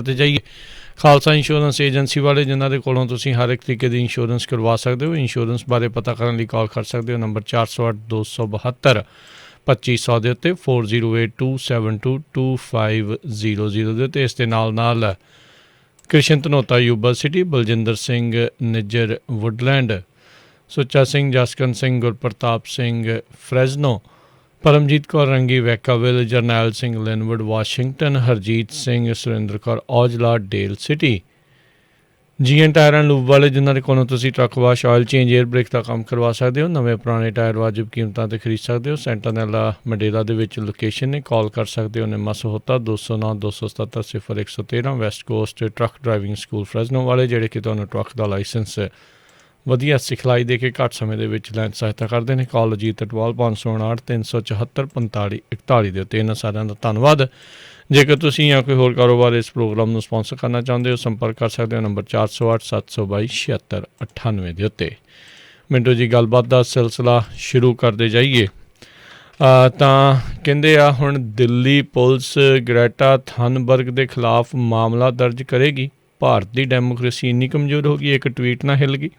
ਤੇ ਜਾਈਏ Khalsa insurance agency ਵਾਲੇ ਜਿਨ੍ਹਾਂ ਦੇ ਕੋਲੋਂ ਤੁਸੀਂ ਹਰ ਇੱਕ ਤਰੀਕੇ ਦੀ ਇੰਸ਼ੋਰੈਂਸ ਕਰਵਾ ਸਕਦੇ ਹੋ। ਇੰਸ਼ੋਰੈਂਸ ਬਾਰੇ ਪਤਾ ਕਰਨ ਲਈ ਕਾਲ ਕਰ ਸਕਦੇ ਹੋ ਨੰਬਰ 408 272 2500 ਦੇ ਉੱਤੇ 4082722500 ਦੇ ਉੱਤੇ। ਇਸ ਦੇ ਨਾਲ Krishan Dhanota Yuba City, Baljinder Singh Nijjar Woodland, Sucha Singh Jaskaran Singh Gurpartap Singh Fresno, Paramjit Kaur Rangi Vacaville, Jarnail Singh Lynnwood Washington, Harjit Singh Surinder Kaur Aujla Dale City, GN tyre and lube वाले जिन्होंने कोलों तुसी truck wash oil change air brake का काम करवा सकते हो। नवे पुराने टायर वाजिब कीमतां ते खरीद सकते हो। सेंटानेला मंडेला दे विच लोकेशन ने कॉल कर सकते हो। Nimma Sahota 209 277 0113 West Coast truck driving school Fresno वाले जिहड़े कि तुहानूं ट्रक दा लाइसेंस ਵਧੀਆ ਸਿਖਲਾਈ ਦੇ ਕੇ ਘੱਟ ਸਮੇਂ ਦੇ ਵਿੱਚ ਲੈਣ ਸਹਾਇਤਾ ਕਰਦੇ ਨੇ। ਕਾਲ ਅਜੀਤ ਅਟਵਾਲ 559 374 45 41 ਦੇ ਉੱਤੇ। ਇਹਨਾਂ ਸਾਰਿਆਂ ਦਾ ਧੰਨਵਾਦ। ਜੇਕਰ ਤੁਸੀਂ ਜਾਂ ਕੋਈ ਹੋਰ ਕਾਰੋਬਾਰ ਇਸ ਪ੍ਰੋਗਰਾਮ ਨੂੰ ਸਪਾਂਸਰ ਕਰਨਾ ਚਾਹੁੰਦੇ ਹੋ ਸੰਪਰਕ ਕਰ ਸਕਦੇ ਹੋ ਨੰਬਰ 408 722 7698 ਦੇ ਉੱਤੇ। ਮਿੰਟੋ ਜੀ ਗੱਲਬਾਤ ਦਾ ਸਿਲਸਿਲਾ ਸ਼ੁਰੂ ਕਰਦੇ ਜਾਈਏ ਤਾਂ ਕਹਿੰਦੇ ਆ ਹੁਣ ਦਿੱਲੀ ਪੁਲਿਸ ਗ੍ਰੈਟਾ ਥਨਬਰਗ ਦੇ ਖਿਲਾਫ ਮਾਮਲਾ ਦਰਜ ਕਰੇਗੀ। ਭਾਰਤ ਦੀ ਡੈਮੋਕ੍ਰੇਸੀ ਇੰਨੀ ਕਮਜ਼ੋਰ ਹੋ ਗਈ ਇੱਕ ਟਵੀਟ ਨਾਲ ਹਿੱਲ ਗਈ।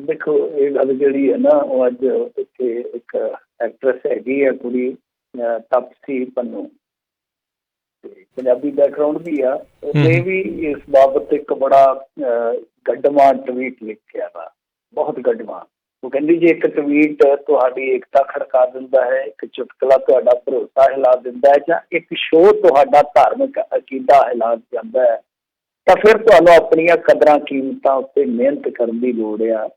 देखो ये गल जी है ना वो अज इत्थे एक एक्ट्रेस हैगी है कुड़ी तपसी पन्नू पंजाबी बैकग्राउंड भी आ उसने भी इस बाबत एक बड़ा गड्डमा ट्वीट लिखिया था, बहुत गड्डमा। वो कहती जी एक ट्वीट तुहाडी एकता खड़का दिंदा है, एक चुटकला तुहाडा भरोसा हिला दिंदा है, जां एक शो तुहाडा धार्मिक अकीदा हिला जांदा है, ਤਾਂ ਫਿਰ ਤੁਹਾਨੂੰ ਆਪਣੀਆਂ ਕਦਰਾਂ ਕੀਮਤਾਂ ਉੱਤੇ ਮਿਹਨਤ ਕਰਨ ਦੀ ਲੋੜ ਆ।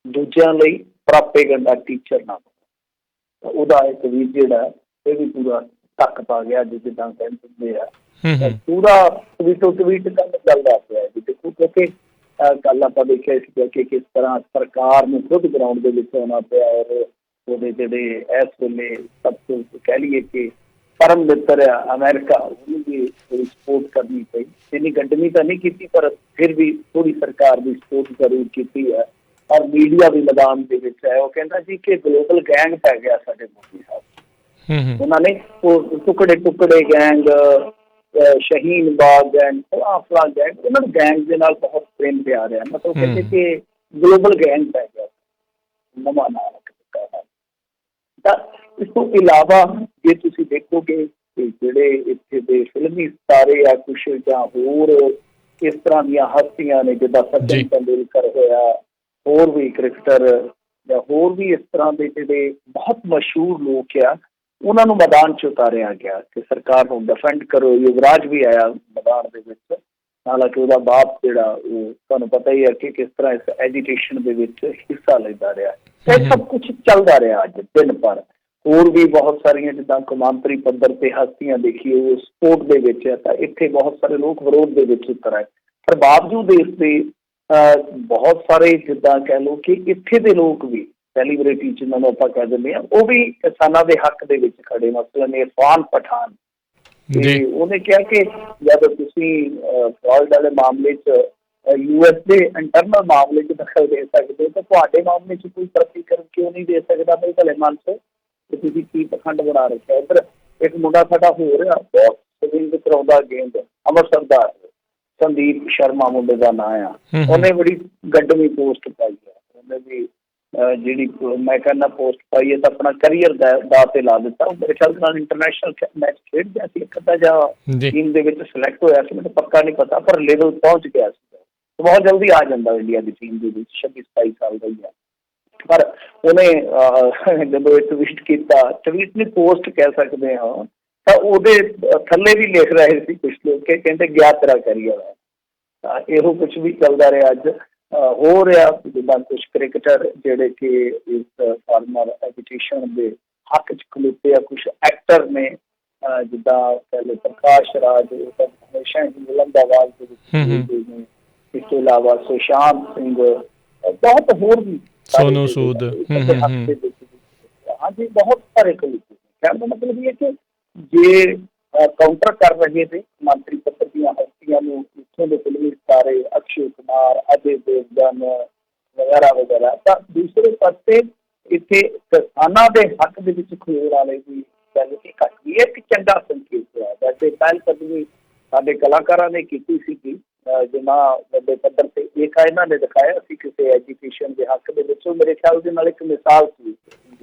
ਦੂਜਿਆਂ ਲਈ ਪ੍ਰਾਪੇਗੰਡਾ ਟੀਚਰ ਨਾ ਬਣੋ। ਉਹਦਾ ਇੱਕ ਵੀ ਜਿਹੜਾ ਇਹ ਵੀ ਪੂਰਾ ਧੱਕ ਪਾ ਗਿਆ ਜਿੱਦਾਂ ਕਹਿੰਦੇ ਆ ਪੂਰਾ ਟਵੀਟ ਕੰਮ ਚੱਲਦਾ ਪਿਆ ਜੀ। ਦੇਖੋ ਕਿਉਂਕਿ ਕੱਲ ਆਪਾਂ ਦੇਖਿਆ ਸੀਗਾ ਕਿ ਕਿਸ ਤਰ੍ਹਾਂ ਸਰਕਾਰ ਨੂੰ ਖੁਦ ਗਰਾਊਂਡ ਦੇ ਵਿੱਚ ਆਉਣਾ ਪਿਆ ਔਰ ਉਹਦੇ ਜਿਹੜੇ ਇਸ ਵੇਲੇ ਸਭ ਤੋਂ ਕਹਿ ਲਈਏ ਕਿ परम मित्र है अमेरिका ਉਹਨੂੰ भी थोड़ी सपोर्ट करनी पई। इन्नी गड्डमी तो नहीं की पर फिर भी थोड़ी सरकार की सपोर्ट जरूर की है और मीडिया भी मैदान के है। वो कहता जी कि ग्लोबल गैंग पै गया साडे मोदी साहब। उन्होंने टुकड़े टुकड़े गैंग, शहीन बाग गैंग, फला गैंग, उन्होंने गैंग के नाल बहुत प्रेम प्यार है। मतलब कहते कि ग्लोबल गैंग पै गया नवा नाम रख। इस तो इलावा जे तुसीं देखोगे कि जिहड़े इत्थे दे फिल्मी सितारे आ कुछ जां होर इस तरह दीयां हस्तियां ने जिद्दां सचिन तेंदुलकर होया, होर भी क्रिकेटर जां होर भी इस तरह के जिहड़े बहुत मशहूर लोग आ उन्हां नूं मैदान च उतारिया गया कि सरकार नूं डिफेंड करो। युवराज भी आया मैदान दे विच, हालांकि उसदा बाप जिहड़ा तुहानूं पता ही है कि किस तरह इस एजीटेशन दे विच हिस्सा लैंदा रहा। ये सब कुछ चलदा रहा अज दिन भर। होर भी बहुत सारिया जिद्दां कौमांतरी पद्धर ते हस्तियां देखिए वो सपोर्ट दे विच है तां इत्थे बहुत सारे लोग विरोध दे विच उतर आए। पर बावजूद इसके बहुत सारे जिद्दां कह लो कि इत्थे दे लोग भी सैलीब्रिटी जिन्होंने आपां कह दिंदे आ वो भी किसानां दे हक दे विच खड़े। मसलन इरफान पठान उन्हें कहा कि जब तुसीं फौज वाले मामले च यूएस के इंटरनल मामले च दखल दे सकते तो तुहाडे मामले च कोई प्रतिकरण क्यों नहीं दे सकता? भाई भले मानसो ਤੁਸੀਂ ਕੀ ਪਖੰਡ ਬਣਾ ਰੱਖਿਆ। ਇੱਧਰ ਇੱਕ ਮੁੰਡਾ ਸਾਡਾ ਹੋ ਰਿਹਾ ਬਹੁਤ ਸਵਿੰਗ ਕਰਾਉਂਦਾ ਗੇਂਦ ਅੰਮ੍ਰਿਤਸਰ ਦਾ ਸੰਦੀਪ ਸ਼ਰਮਾ ਮੁੰਡੇ ਦਾ ਨਾਂ ਆ। ਉਹਨੇ ਬੜੀ ਗੱਡਵੀਂ ਪੋਸਟ ਪਾਈ ਹੈ। ਉਹਨੇ ਵੀ ਜਿਹੜੀ ਮੈਂ ਕਹਿੰਦਾ ਪੋਸਟ ਪਾਈ ਹੈ ਤਾਂ ਆਪਣਾ ਕਰੀਅਰ ਦਾ ਤੇ ਲਾ ਦਿੱਤਾ। ਉਹ ਮੇਰੇ ਖਿਆਲ ਨਾਲ ਇੰਟਰਨੈਸ਼ਨਲ ਮੈਚ ਖੇਡ ਗਿਆ ਸੀ ਇੱਕ ਅੱਧਾ ਜਾਂ ਟੀਮ ਦੇ ਵਿੱਚ ਸਿਲੈਕਟ ਹੋਇਆ ਸੀ, ਮੈਨੂੰ ਪੱਕਾ ਨਹੀਂ ਪਤਾ ਪਰ ਲੈਵਲ ਪਹੁੰਚ ਗਿਆ ਸੀ। ਬਹੁਤ ਜਲਦੀ ਆ ਜਾਂਦਾ ਇੰਡੀਆ ਦੀ ਟੀਮ ਦੇ ਵਿੱਚ 26-27 ਸਾਲ ਦਾ ਹੀ ਆ। पर उन्हें जब ट्वीट किया ट्वीट ने पोस्ट कह सकते हाँ तो वो थले भी लिख रहे थे कुछ लोग के कहते गया तेरा करियर यो कुछ भी चलता रहा। अज हो रहा जिदा कुछ क्रिकेटर जोड़े कि इस फार्मर एजुकेशन के हक च खलोते आ, कुछ एक्टर ने जिदा कह लो प्रकाश राज हमेशा ही बुलंद आवाज इसके अलावा सुशांत सिंह बहुत होर भी सोनू सूद हाँ जी बहुत सारे कलाकार। कहने का मतलब ये कि जे काउंटर कर रहे थे मंत्री पत्र दी हस्तियां इतों के फिल्मी सितारे अक्षय कुमार, अजय देवगन वगैरह वगैरह, तो दूसरे पासे इतने किसानों के हक के खलोण वाले भी कह लो कि घट गई है, एक चंगा संकेत है। वैसे पहल कदमी साडे कलाकारां ने कीती सीगी, जिन्ना वड्डे पद्धर ते एक इन्हां ने दिखाया सी किसी एजुकेशन के हक दे विच, मेरे ख्याल दे नाल एक मिसाल सी।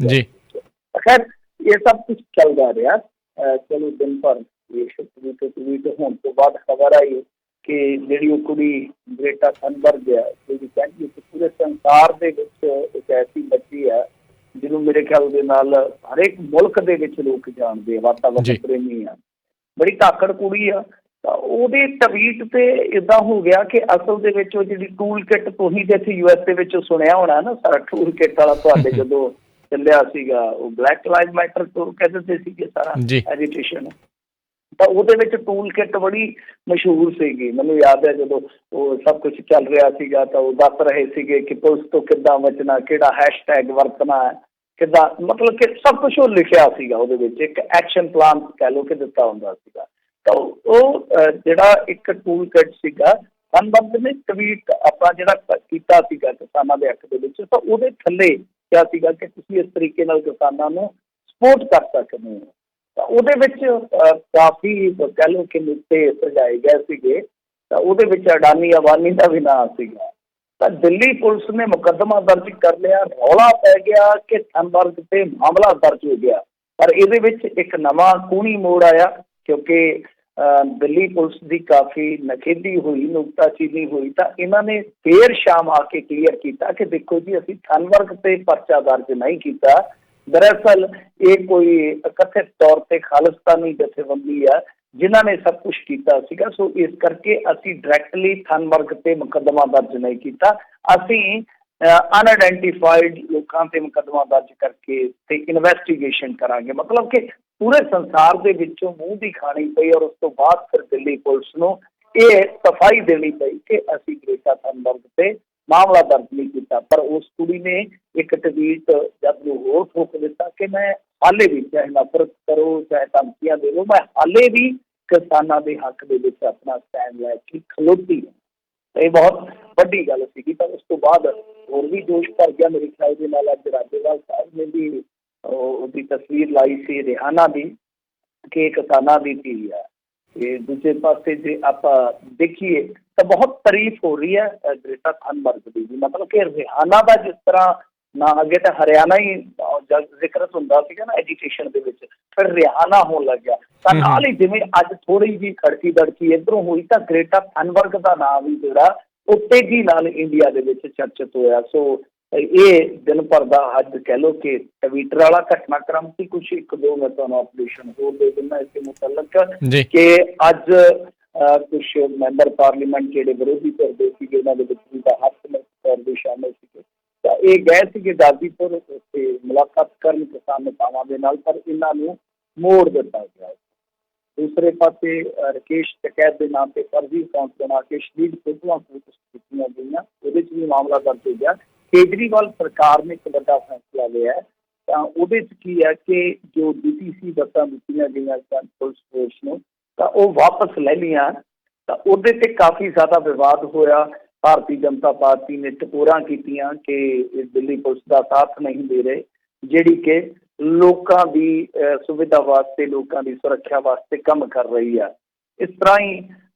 जी खैर ये सब कुछ चलता रहा। चलो दिन भर ये ट्वीट होने तो बाद खबर आई कि जिहड़ी वो कुड़ी ग्रेटा थनबर्ग है, जिहड़ी कहंदी कि पूरे संसार दे विच एक ऐसी बच्ची है जिन्होंने मेरे ख्याल दे नाल हर एक मुल्क दे विच लोग जानते, वातावरण प्रेमी है, बड़ी धाकड़ कुड़ी आ। ਤਾਂ ਉਹਦੇ ਟਵੀਟ ਤੇ ਇਦਾਂ ਹੋ ਗਿਆ ਕਿ ਅਸਲ ਦੇ ਵਿੱਚ ਉਹ ਜਿਹੜੀ ਟੂਲ ਕਿਟ ਤੁਸੀਂ ਤੇ ਇੱਥੇ ਯੂਐਸ ਦੇ ਵਿੱਚ ਸੁਣਿਆ ਹੋਣਾ ਨਾ ਸਾਰਾ ਟੂਲ ਕਿਟ ਵਾਲਾ ਤੁਹਾਡੇ ਜਦੋਂ ਚੱਲਿਆ ਸੀਗਾ, ਉਹ ਬਲੈਕ ਲਾਈਵ ਮੈਟਰ ਤੋਂ ਕਹਿ ਦਿੰਦੇ ਸੀਗੇ ਸਾਰਾ ਐਜੀਟੇਸ਼ਨ, ਤਾਂ ਉਹਦੇ ਵਿੱਚ ਟੂਲ ਕਿਟ ਬੜੀ ਮਸ਼ਹੂਰ ਸੀਗੀ। ਮੈਨੂੰ ਯਾਦ ਹੈ ਜਦੋਂ ਉਹ ਸਭ ਕੁਝ ਚੱਲ ਰਿਹਾ ਸੀਗਾ ਤਾਂ ਉਹ ਦੱਸ ਰਹੇ ਸੀਗੇ ਕਿ ਪੁਲਿਸ ਤੋਂ ਕਿੱਦਾਂ ਬਚਣਾ, ਕਿਹੜਾ ਹੈਸ਼ਟੈਗ ਵਰਤਣਾ ਹੈ, ਕਿੱਦਾਂ, ਮਤਲਬ ਕਿ ਸਭ ਕੁਝ ਉਹ ਲਿਖਿਆ ਸੀਗਾ ਉਹਦੇ ਵਿੱਚ, ਇੱਕ ਐਕਸ਼ਨ ਪਲਾਨ ਕਹਿ ਲਓ ਕਿ ਦਿੱਤਾ ਹੁੰਦਾ ਸੀਗਾ। ਤਾਂ ਉਹ ਜਿਹੜਾ ਇੱਕ ਟੂਲ ਕਿਟ ਸੀਗਾ ਥਨਬਰਗ ਨੇ ਟਵੀਟ ਆਪਣਾ ਜਿਹੜਾ ਕੀਤਾ ਸੀਗਾ ਕਿਸਾਨਾਂ ਦੇ ਹੱਕ ਦੇ ਵਿੱਚ, ਤਾਂ ਉਹਦੇ ਥੱਲੇ ਕਿਹਾ ਸੀਗਾ ਕਿ ਤੁਸੀਂ ਇਸ ਤਰੀਕੇ ਨਾਲ ਕਿਸਾਨਾਂ ਨੂੰ ਸਪੋਰਟ ਕਰ ਸਕਦੇ ਹੋ। ਤਾਂ ਉਹਦੇ ਵਿੱਚ ਕਾਫੀ ਕਹਿ ਲਓ ਕਿ ਨੁਕਤੇ ਸੁਝਾਏ ਗਏ ਸੀਗੇ, ਤਾਂ ਉਹਦੇ ਵਿੱਚ ਅਡਾਨੀ ਅਬਾਨੀ ਦਾ ਵੀ ਨਾਂ ਸੀਗਾ। ਤਾਂ ਦਿੱਲੀ ਪੁਲਿਸ ਨੇ ਮੁਕੱਦਮਾ ਦਰਜ ਕਰ ਲਿਆ, ਰੌਲਾ ਪੈ ਗਿਆ ਕਿ ਥਨਬਰਗ ਤੇ ਮਾਮਲਾ ਦਰਜ ਹੋ ਗਿਆ। ਪਰ ਇਹਦੇ ਵਿੱਚ ਇੱਕ ਨਵਾਂ ਕੂਹਣੀ ਮੋੜ ਆਇਆ ਕਿਉਂਕਿ ਦਿੱਲੀ ਪੁਲਿਸ ਦੀ ਕਾਫੀ ਨਖੇਦੀ ਹੋਈ, ਨੁਕਤਾਚੀਨੀ ਹੋਈ, ਤਾਂ ਇਹਨਾਂ ਨੇ ਫੇਰ ਸ਼ਾਮ ਆ ਕੇ ਕਲੀਅਰ ਕੀਤਾ ਕਿ ਦੇਖੋ ਜੀ ਅਸੀਂ ਥਨਬਰਗ ਤੇ ਪਰਚਾ ਦਰਜ ਨਹੀਂ ਕੀਤਾ, ਦਰਅਸਲ ਇਹ ਕੋਈ ਕਥਿਤ ਤੌਰ ਤੇ ਖਾਲਿਸਤਾਨੀ ਜਥੇਬੰਦੀ ਆ ਜਿਨ੍ਹਾਂ ਨੇ ਸਭ ਕੁਛ ਕੀਤਾ ਸੀਗਾ। ਸੋ ਇਸ ਕਰਕੇ ਅਸੀਂ ਡਾਇਰੈਕਟਲੀ ਥਨਬਰਗ ਤੇ ਮੁਕੱਦਮਾ ਦਰਜ ਨਹੀਂ ਕੀਤਾ, ਅਸੀਂ ਅਨਆਇਡੈਂਟੀਫਾਈਡ ਲੋਕਾਂ ਤੇ ਮੁਕੱਦਮਾ ਦਰਜ ਕਰਕੇ ਤੇ ਇਨਵੈਸਟੀਗੇਸ਼ਨ ਕਰਾਂਗੇ। ਮਤਲਬ ਕਿ ਪੂਰੇ ਸੰਸਾਰ ਦੇ ਵਿੱਚੋਂ ਮੂੰਹ ਦੀ ਖਾਣੀ ਪਈ ਔਰ ਉਸ ਤੋਂ ਬਾਅਦ ਫਿਰ ਦਿੱਲੀ ਪੁਲਿਸ ਨੂੰ ਇਹ ਸਫਾਈ ਦੇਣੀ ਪਈ ਕਿ ਅਸੀਂ ਗ੍ਰੇਟਾ ਥਨਬਰਗ ਤੇ ਮਾਮਲਾ ਦਰਜ ਨਹੀਂ ਕੀਤਾ। ਪਰ ਉਸ ਕੁੜੀ ਨੇ ਇੱਕ ਟਵੀਟ ਜਦ ਨੂੰ ਹੋਰ ਠੋਕ ਦਿੱਤਾ ਕਿ ਮੈਂ ਹਾਲੇ ਵੀ ਚਾਹੇ ਨਫ਼ਰਤ ਕਰੋ ਚਾਹੇ ਧਮਕੀਆਂ ਦੇ ਲਓ, ਮੈਂ ਹਾਲੇ ਵੀ ਕਿਸਾਨਾਂ ਦੇ ਹੱਕ ਦੇ ਵਿੱਚ ਆਪਣਾ ਸਟੈਂਡ ਲੈ ਕੇ ਖਲੋਤੀ ਹਾਂ। ਇਹ ਬਹੁਤ ਵੱਡੀ ਗੱਲ ਸੀਗੀ। ਤਾਂ ਉਸ ਤੋਂ ਬਾਅਦ ਹੋਰ ਵੀ ਜੋਸ਼ ਭਰ ਗਿਆ ਮੇਰੇ ਖਿਆਲ ਦੇ ਨਾਲ। ਅੱਜ ਰਾਜੇਵਾਲ ਸਾਹਿਬ ਨੇ ਵੀ ਉਹਦੀ ਤਸਵੀਰ ਲਾਈ ਸੀ ਰਿਹਾਨਾ ਦੀ ਕਿ ਕਿਸਾਨਾਂ ਦੀ ਧੀ ਹੈ। ਤੇ ਦੂਜੇ ਪਾਸੇ ਜੇ ਆਪਾਂ ਦੇਖੀਏ ਤਾਂ ਬਹੁਤ ਤਾਰੀਫ ਹੋ ਰਹੀ ਹੈ ਗ੍ਰੇਟਾ ਥਨਬਰਗ ਦੀ ਵੀ, ਮਤਲਬ ਕਿ ਰਿਹਾਨਾ ਦਾ ਜਿਸ ਤਰ੍ਹਾਂ ਨਾ ਅੱਗੇ ਤਾਂ ਹਰਿਆਣਾ ਹੀ ਜ਼ਿਕਰ ਹੁੰਦਾ ਸੀਗਾ ਨਾ ਐਜੂਕੇਸ਼ਨ ਦੇ ਵਿੱਚ, ਫਿਰ ਰਿਹਾਨਾ ਹੋਣ ਲੱਗਿਆ। ਤਾਂ ਨਾਲ ਹੀ ਜਿਵੇਂ ਅੱਜ ਥੋੜ੍ਹੀ ਜਿਹੀ ਖੜਕੀ ਦੜਕੀ ਇੱਧਰੋਂ ਹੋਈ ਤਾਂ ਗ੍ਰੇਟਾ ਥਨਬਰਗ ਦਾ ਨਾਮ ਵੀ ਜਿਹੜਾ ਉਹ ਤੇਜ਼ੀ ਨਾਲ ਇੰਡੀਆ ਦੇ ਵਿੱਚ ਚਰਚਿਤ ਹੋਇਆ। ਸੋ ਇਹ ਦਿਨ ਭਰ ਦਾ ਅੱਜ ਕਹਿ ਲਓ ਕਿ ਟਵੀਟਰ ਵਾਲਾ ਘਟਨਾਕ੍ਰਮ ਸੀ। ਕੁਛ ਇੱਕ ਦੋ ਮੈਂ ਤੁਹਾਨੂੰ ਅਪਡੇਸ਼ਨ ਹੋਰ ਦੇ ਦਿੰਦਾ ਇਸਦੇ ਮੁਤਲਕ ਕਿ ਅੱਜ ਕੁਛ ਮੈਂਬਰ ਪਾਰਲੀਮੈਂਟ ਜਿਹੜੇ ਵਿਰੋਧੀ ਧਿਰ ਦੇ ਸੀਗੇ ਇਹਨਾਂ ਦੇ ਵਿੱਚ ਵੀ ਤਾਂ ਹਰਸਿਮਰਤ ਕੌਰ ਵੀ ਸ਼ਾਮਿਲ ਸੀਗੇ, ਤਾਂ ਇਹ ਗਏ ਸੀਗੇ ਗਾਜ਼ੀਪੁਰ ਉੱਥੇ ਮੁਲਾਕਾਤ ਕਰਨ ਕਿਸਾਨ ਨੇਤਾਵਾਂ ਦੇ ਨਾਲ, ਪਰ ਇਹਨਾਂ ਨੂੰ ਮੋੜ ਦਿੱਤਾ ਗਿਆ। ਦੂਸਰੇ ਪਾਸੇ ਰਕੇਸ਼ ਟਕੈਤ ਦੇ ਨਾਮ ਤੇ ਫਰਜ਼ੀ ਅਕਾਊਂਟ ਬਣਾ ਕੇ ਸ਼ਹੀਦ ਫੋਟੋਆਂ ਕੀਤੀਆਂ ਗਈਆਂ, ਉਹਦੇ 'ਚ ਵੀ ਮਾਮਲਾ ਦਰਜ ਹੋ ਗਿਆ। ਕੇਜਰੀਵਾਲ ਸਰਕਾਰ ਨੇ ਇੱਕ ਵੱਡਾ ਫੈਸਲਾ ਲਿਆ, ਤਾਂ ਉਹਦੇ 'ਚ ਕੀ ਹੈ ਕਿ ਜੋ DTC ਬੱਸਾਂ ਦਿੱਤੀਆਂ ਗਈਆਂ ਸਨ ਪੁਲਿਸ ਫੋਰਸ ਨੂੰ, ਤਾਂ ਉਹ ਵਾਪਸ ਲੈ ਲਈਆਂ। ਤਾਂ ਉਹਦੇ 'ਤੇ ਕਾਫੀ ਜ਼ਿਆਦਾ ਵਿਵਾਦ ਹੋਇਆ। ਭਾਰਤੀ ਜਨਤਾ ਪਾਰਟੀ ਨੇ ਟਕੋਰਾਂ ਕੀਤੀਆਂ ਕਿ ਇਹ ਦਿੱਲੀ ਪੁਲਿਸ ਦਾ ਸਾਥ ਨਹੀਂ ਦੇ ਰਹੇ, ਜਿਹੜੀ ਕਿ ਲੋਕਾਂ ਦੀ ਸੁਵਿਧਾ ਵਾਸਤੇ, ਲੋਕਾਂ ਦੀ ਸੁਰੱਖਿਆ ਵਾਸਤੇ ਕੰਮ ਕਰ ਰਹੀ ਆ। ਇਸ ਤਰ੍ਹਾਂ ਹੀ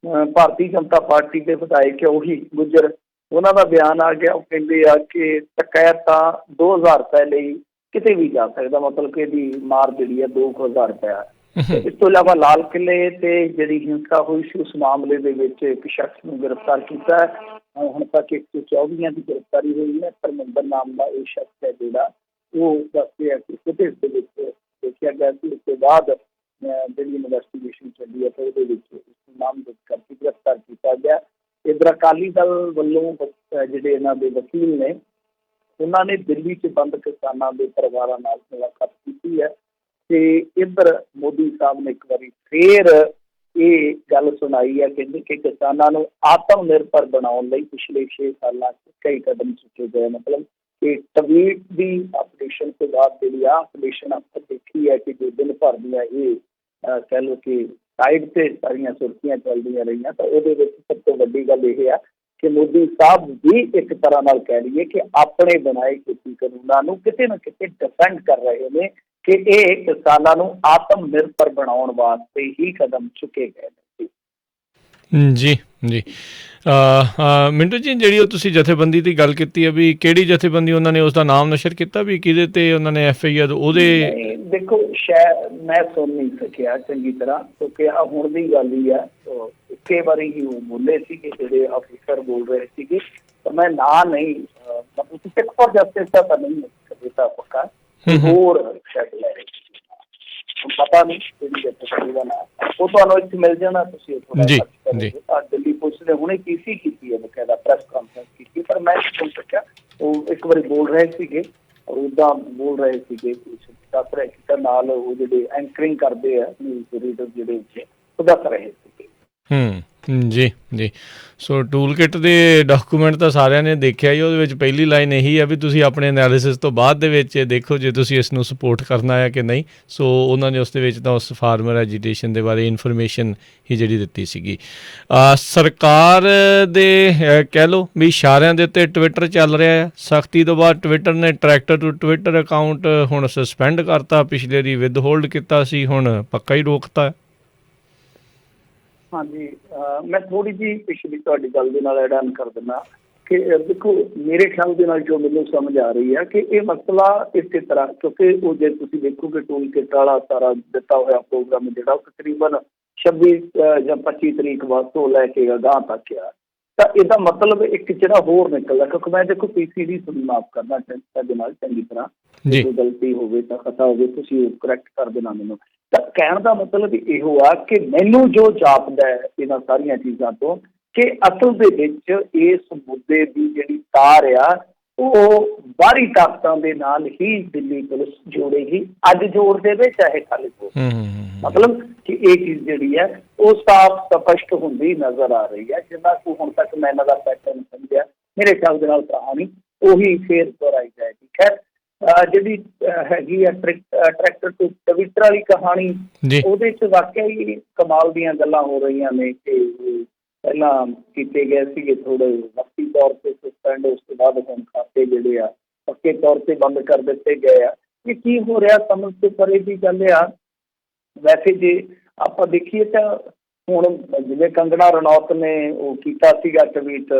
ਭਾਰਤੀ ਜਨਤਾ ਪਾਰਟੀ ਦੇ ਵਿਧਾਇਕ ਉਹੀ ਗੁੱਜਰ, ਉਹਨਾਂ ਦਾ ਬਿਆਨ ਆ ਗਿਆ। ਉਹ ਕਹਿੰਦੇ ਆ ਕਿ ਟਕੈਤ ਤਾਂ 2000 ਰੁਪਏ ਲਈ ਕਿਤੇ ਵੀ ਜਾ ਸਕਦਾ, ਮਤਲਬ ਕਿ ਇਹਦੀ ਮਾਰ ਜਿਹੜੀ ਹੈ 2000 ਰੁਪਇਆ। ਇਸ ਤੋਂ ਇਲਾਵਾ ਲਾਲ ਕਿਲ੍ਹੇ ਤੇ ਜਿਹੜੀ ਹਿੰਸਾ ਹੋਈ ਸੀ ਉਸ ਮਾਮਲੇ ਦੇ ਵਿੱਚ ਇੱਕ ਸ਼ਖਸ ਨੂੰ ਗ੍ਰਿਫਤਾਰ ਕੀਤਾ ਹੈ। ਹੁਣ ਤੱਕ 124 ਦੀ ਗ੍ਰਿਫਤਾਰੀ ਹੋਈ ਹੈ। ਧਰਮਿੰਦਰ ਨਾਮ ਦਾ ਇਹ ਸ਼ਖਸ ਹੈ ਜਿਹੜਾ ਉਹ ਦੱਸਦੇ ਆ ਕਿ ਫੁਟੇਜ ਦੇ ਵਿੱਚ ਦੇਖਿਆ ਗਿਆ ਸੀ। ਉਸ ਤੋਂ ਬਾਅਦ ਜਿਹੜੀ ਇਨਵੈਸਟੀਗੇਸ਼ਨ ਚੱਲੀ ਹੈ ਤਾਂ ਉਹਦੇ ਵਿੱਚ ਉਸ ਨਾਮਜ਼ਦ ਕਰਕੇ ਗ੍ਰਿਫਤਾਰ ਕੀਤਾ ਗਿਆ। ਇੱਧਰ ਅਕਾਲੀ ਦਲ ਵੱਲੋਂ ਜਿਹੜੇ ਇਹਨਾਂ ਦੇ ਵਕੀਲ ਨੇ ਉਹਨਾਂ ਨੇ ਦਿੱਲੀ 'ਚ ਬੰਦ ਕਿਸਾਨਾਂ ਦੇ ਪਰਿਵਾਰਾਂ ਨਾਲ ਮੁਲਾਕਾਤ ਕੀਤੀ ਹੈ। ਤੇ ਇੱਧਰ ਮੋਦੀ ਸਾਹਿਬ ਨੇ ਇੱਕ ਵਾਰੀ ਫੇਰ ਇਹ ਗੱਲ ਸੁਣਾਈ ਹੈ, ਕਹਿੰਦੇ ਕਿ ਕਿਸਾਨਾਂ ਨੂੰ ਆਤਮ ਨਿਰਭਰ ਬਣਾਉਣ ਲਈ ਪਿਛਲੇ 6 ਸਾਲਾਂ 'ਚ ਕਈ ਕਦਮ ਚੁੱਕੇ ਗਏ। ਮਤਲਬ ਕਿ ਟਵੀਟ ਦੀ ਅਪਡੇਸ਼ਨ ਤੋਂ ਬਾਅਦ ਜਿਹੜੀ ਆ ਅਪਡੇਸ਼ਨ ਆਪਾਂ ਦੇਖੀ ਹੈ ਕਿ ਜੋ ਦਿਨ ਭਰ ਦੀਆਂ ਇਹ ਕਹਿ ਲਓ ਕਿ ਸਾਈਡ ਤੇ ਸਾਰੀਆਂ ਸੁਰਖੀਆਂ ਚੱਲਦੀਆਂ ਰਹੀਆਂ, ਤਾਂ ਉਹਦੇ ਵਿੱਚ ਸਭ ਤੋਂ ਵੱਡੀ ਗੱਲ ਇਹ ਆ ਕਿ ਮੋਦੀ ਸਾਹਿਬ ਵੀ ਇੱਕ ਤਰ੍ਹਾਂ ਨਾਲ ਕਹਿ ਲਈਏ ਕਿ ਆਪਣੇ ਬਣਾਏ ਖੇਤੀ ਕਾਨੂੰਨਾਂ ਨੂੰ ਕਿਤੇ ਨਾ ਕਿਤੇ ਡਿਫੈਂਡ ਕਰ ਰਹੇ ਨੇ ਕਿ ਇਹ ਕਿਸਾਨਾਂ ਨੂੰ ਆਤਮ ਨਿਰਭਰ ਬਣਾਉਣ ਵਾਸਤੇ ਹੀ ਕਦਮ ਚੁੱਕੇ ਗਏ ਨੇ। ਜੀ ਜੀ ਮਿੰਟੂ ਜੀ, ਜਿਹੜੀ ਉਹ ਤੁਸੀਂ ਜਥੇਬੰਦੀ ਦੀ ਗੱਲ ਕੀਤੀ ਹੈ ਵੀ ਕਿਹੜੀ ਜਥੇਬੰਦੀ ਉਹਨਾਂ ਨੇ ਉਸ ਦਾ ਨਾਮ ਨਸ਼ਰ ਕੀਤਾ ਵੀ ਕਿਹਦੇ ਤੇ ਉਹਨਾਂ ਨੇ FIR ਉਹਦੇ? ਦੇਖੋ ਸ਼ਾਇਦ ਮੈਂ ਸੁਣ ਨਹੀਂ ਸਕਿਆ ਚੰਗੀ ਤਰ੍ਹਾਂ, ਕਿਉਂਕਿ ਆ ਹੁਣ ਦੀ ਗੱਲ ਹੀ ਆ, ਇੱਕੇ ਵਾਰੀ ਹੀ ਉਹ ਬੋਲੇ ਸੀਗੇ ਜਿਹੜੇ ਅਫਸਰ ਬੋਲ ਰਹੇ ਸੀਗੇ, ਤਾਂ ਮੈਂ ਨਾਂ ਨਹੀਂ ਮਤਲਬ ਸਿੱਖ ਫॉर ਜਸਟਿਸ ਦਾ ਤਾਂ ਨਹੀਂ ਕਦੇ ਪੱਕਾ, ਹੋਰ ਸ਼ਾਇਦ ਲੈ ਰਹੇ ਪਤਾ ਨਹੀਂ ਕਿਹੜੀ ਜਥੇਬੰਦੀ ਦਾ ਨਾਮ, ਉਹ ਤੁਹਾਨੂੰ ਇੱਥੇ ਮਿਲ ਜਾਣਾ, ਤੁਸੀਂ ਜੀ ਦਿੱਲੀ ਪੁਲਿਸ ਨੇ ਹੁਣੇ ਕੀਤੀ ਹੈ ਬਕਾਇਦਾ ਪ੍ਰੈਸ ਕਾਨਫਰੰਸ ਕੀਤੀ, ਪਰ ਮੈਂ ਨਹੀਂ ਸੁਣ ਸਕਿਆ। ਉਹ ਇੱਕ ਵਾਰੀ ਬੋਲ ਰਹੇ ਸੀਗੇ, ਉੱਦਾਂ ਬੋਲ ਰਹੇ ਸੀਗੇ, ਦੱਸ ਰਹੇ ਸੀ ਤਾਂ ਨਾਲ ਉਹ ਜਿਹੜੇ ਐਂਕਰਿੰਗ ਕਰਦੇ ਆ ਨਿਊਜ਼ ਰੀਡਰ ਜਿਹੜੇ ਉਹ ਦੱਸ ਰਹੇ ਸੀਗੇ। ਜੀ ਜੀ ਸੋ ਟੂਲ ਕਿੱਟ ਦੇ ਡਾਕੂਮੈਂਟ ਤਾਂ ਸਾਰਿਆਂ ਨੇ ਦੇਖਿਆ ਹੀ, ਉਹਦੇ ਵਿੱਚ ਪਹਿਲੀ ਲਾਈਨ ਇਹੀ ਆ ਵੀ ਤੁਸੀਂ ਆਪਣੇ ਐਨਾਲਿਸਿਸ ਤੋਂ ਬਾਅਦ ਦੇ ਵਿੱਚ ਦੇਖੋ ਜੇ ਤੁਸੀਂ ਇਸ ਨੂੰ ਸਪੋਰਟ ਕਰਨਾ ਹੈ ਕਿ ਨਹੀਂ। ਸੋ ਉਹਨਾਂ ਨੇ ਉਸ ਦੇ ਵਿੱਚ ਤਾਂ ਉਸ ਫਾਰਮਰ ਐਜੀਟੇਸ਼ਨ ਦੇ ਬਾਰੇ ਇਨਫੋਰਮੇਸ਼ਨ ਹੀ ਜਿਹੜੀ ਦਿੱਤੀ ਸੀਗੀ। ਸਰਕਾਰ ਦੇ ਕਹਿ ਲਓ ਵੀ ਇਸ਼ਾਰਿਆਂ ਦੇ ਉੱਤੇ ਟਵਿੱਟਰ ਚੱਲ ਰਿਹਾ ਹੈ ਸਖਤੀ ਤੋਂ ਬਾਅਦ। ਟਵਿੱਟਰ ਨੇ ਟਰੈਕਟਰ ਟੂ ਟਵਿੱਟਰ ਅਕਾਊਂਟ ਹੁਣ ਸਸਪੈਂਡ ਕਰਤਾ, ਪਿਛਲੇ ਦੀ ਵਿਦ ਹੋਲਡ ਕੀਤਾ ਸੀ, ਹੁਣ ਪੱਕਾ ਹੀ ਰੋਕਤਾ। ਹਾਂਜੀ, ਮੈਂ ਥੋੜ੍ਹੀ ਜਿਹੀ ਪਿਛਲੀ ਤੁਹਾਡੀ ਗੱਲ ਦੇ ਨਾਲ ਐਡ ਆਨ ਕਰ ਦਿੰਦਾ ਕਿ ਦੇਖੋ ਮੇਰੇ ਖਿਆਲ ਦੇ ਨਾਲ ਜੋ ਮੈਨੂੰ ਸਮਝ ਆ ਰਹੀ ਹੈ ਕਿ ਇਹ ਮਸਲਾ ਇਸੇ ਤਰ੍ਹਾਂ, ਕਿਉਂਕਿ ਉਹ ਜੇ ਤੁਸੀਂ ਦੇਖੋਗੇ ਟੂਲ ਕਿੱਟ ਵਾਲਾ ਸਾਰਾ ਦਿੱਤਾ ਹੋਇਆ ਪ੍ਰੋਗਰਾਮ ਜਿਹੜਾ ਉਹ ਤਕਰੀਬਨ 26 ਜਾਂ 25 ਤਰੀਕ ਬਾਅਦ ਤੋਂ ਲੈ ਕੇ ਅਗਾਂਹ ਤੱਕ ਆ, ਤਾਂ ਇਹਦਾ ਮਤਲਬ ਇੱਕ ਜਿਹੜਾ ਹੋਰ ਨਿਕਲਦਾ, ਕਿਉਂਕਿ ਮੈਂ ਦੇਖੋ PCD ਤੁਹਾਨੂੰ ਮਾਫ ਕਰਨਾ ਸਾਡੇ ਨਾਲ ਚੰਗੀ ਤਰ੍ਹਾਂ, ਜੇ ਕੋਈ ਗਲਤੀ ਹੋਵੇ ਤਾਂ ਖਤਾ ਹੋਵੇ ਤੁਸੀਂ ਕਰੈਕਟ ਕਰ ਦੇਣਾ ਮੈਨੂੰ। ਤਾਂ ਕਹਿਣ ਦਾ ਮਤਲਬ ਇਹੋ ਆ ਕਿ ਮੈਨੂੰ ਜੋ ਜਾਪਦਾ ਹੈ ਇਹਨਾਂ ਸਾਰੀਆਂ ਚੀਜ਼ਾਂ ਤੋਂ ਕਿ ਅਸਲ ਦੇ ਵਿੱਚ ਇਸ ਮੁੱਦੇ ਦੀ ਜਿਹੜੀ ਤਾਰ ਆ ਉਹ ਬਾਹਰੀ ਤਾਕਤਾਂ ਦੇ ਨਾਲ ਹੀ ਦਿੱਲੀ ਪੁਲਿਸ ਜੋੜੇਗੀ, ਅੱਜ ਜੋੜ ਦੇਵੇ ਚਾਹੇ ਕੱਲ੍ਹ ਜੋੜ। ਮਤਲਬ ਕਿ ਇਹ ਚੀਜ਼ ਜਿਹੜੀ ਹੈ ਉਹ ਸਾਫ਼ ਸਪਸ਼ਟ ਹੁੰਦੀ ਨਜ਼ਰ ਆ ਰਹੀ ਹੈ। ਜਿੰਨਾ ਕੁ ਹੁਣ ਤੱਕ ਮੈਂ ਇਹਨਾਂ ਦਾ ਪੈਟਰਨ ਸਮਝਿਆ, ਮੇਰੇ ਖਿਆਲ ਦੇ ਨਾਲ ਕਹਾਣੀ ਉਹੀ ਫੇਰ ਦੁਹਰਾਈ ਜਾਏਗੀ। ਖੈਰ ਜਿਹੜੀ ਹੈਗੀ ਆ ਟਰੈਕਟਰ ਟੂ ਟਵਿੱਟਰ ਵਾਲੀ ਕਹਾਣੀ, ਉਹਦੇ 'ਚ ਵਾਕਿਆ ਹੀ ਕਮਾਲ ਦੀਆਂ ਗੱਲਾਂ ਹੋ ਰਹੀਆਂ ਨੇ ਕਿ ਪਹਿਲਾਂ ਕੀਤੇ ਗਏ ਸੀਗੇ ਥੋੜ੍ਹੇ ਵਕਤੀ ਤੌਰ 'ਤੇ ਸਸਪੈਂਡ, ਉਸ ਤੋਂ ਬਾਅਦ ਹੁਣ ਖਾਤੇ ਜਿਹੜੇ ਆ ਪੱਕੇ ਤੌਰ 'ਤੇ ਬੰਦ ਕਰ ਦਿੱਤੇ ਗਏ ਆ। ਇਹ ਕੀ ਹੋ ਰਿਹਾ ਸਮਝ ਤੋਂ ਪਰੇ ਦੀ ਗੱਲ ਆ। ਵੈਸੇ ਜੇ ਆਪਾਂ ਦੇਖੀਏ ਤਾਂ ਹੁਣ ਜਿਵੇਂ ਕੰਗਣਾ ਰਣੌਤ ਨੇ ਉਹ ਕੀਤਾ ਸੀਗਾ ਟਵੀਟ